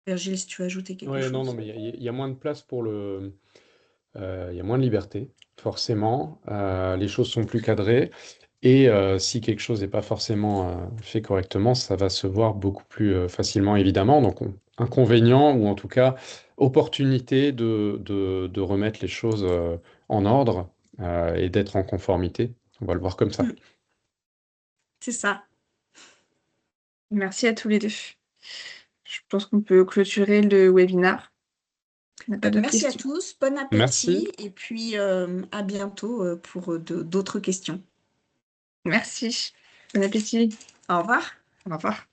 Virgile, si tu veux ajouter quelque Ouais, non, chose. mais il y a moins de place pour il y a moins de liberté, forcément. Les choses sont plus cadrées. Et si quelque chose n'est pas forcément fait correctement, ça va se voir beaucoup plus facilement, évidemment. Donc, inconvénient, ou en tout cas, opportunité de remettre les choses en ordre et d'être en conformité. On va le voir comme ça. Mm, c'est ça. Merci à tous les deux. Je pense qu'on peut clôturer le webinar. On n'a pas d'autres Merci à questions. tous, bon Merci. appétit et puis à bientôt pour d'autres questions. Merci. Bon appétit. Au revoir. Au revoir.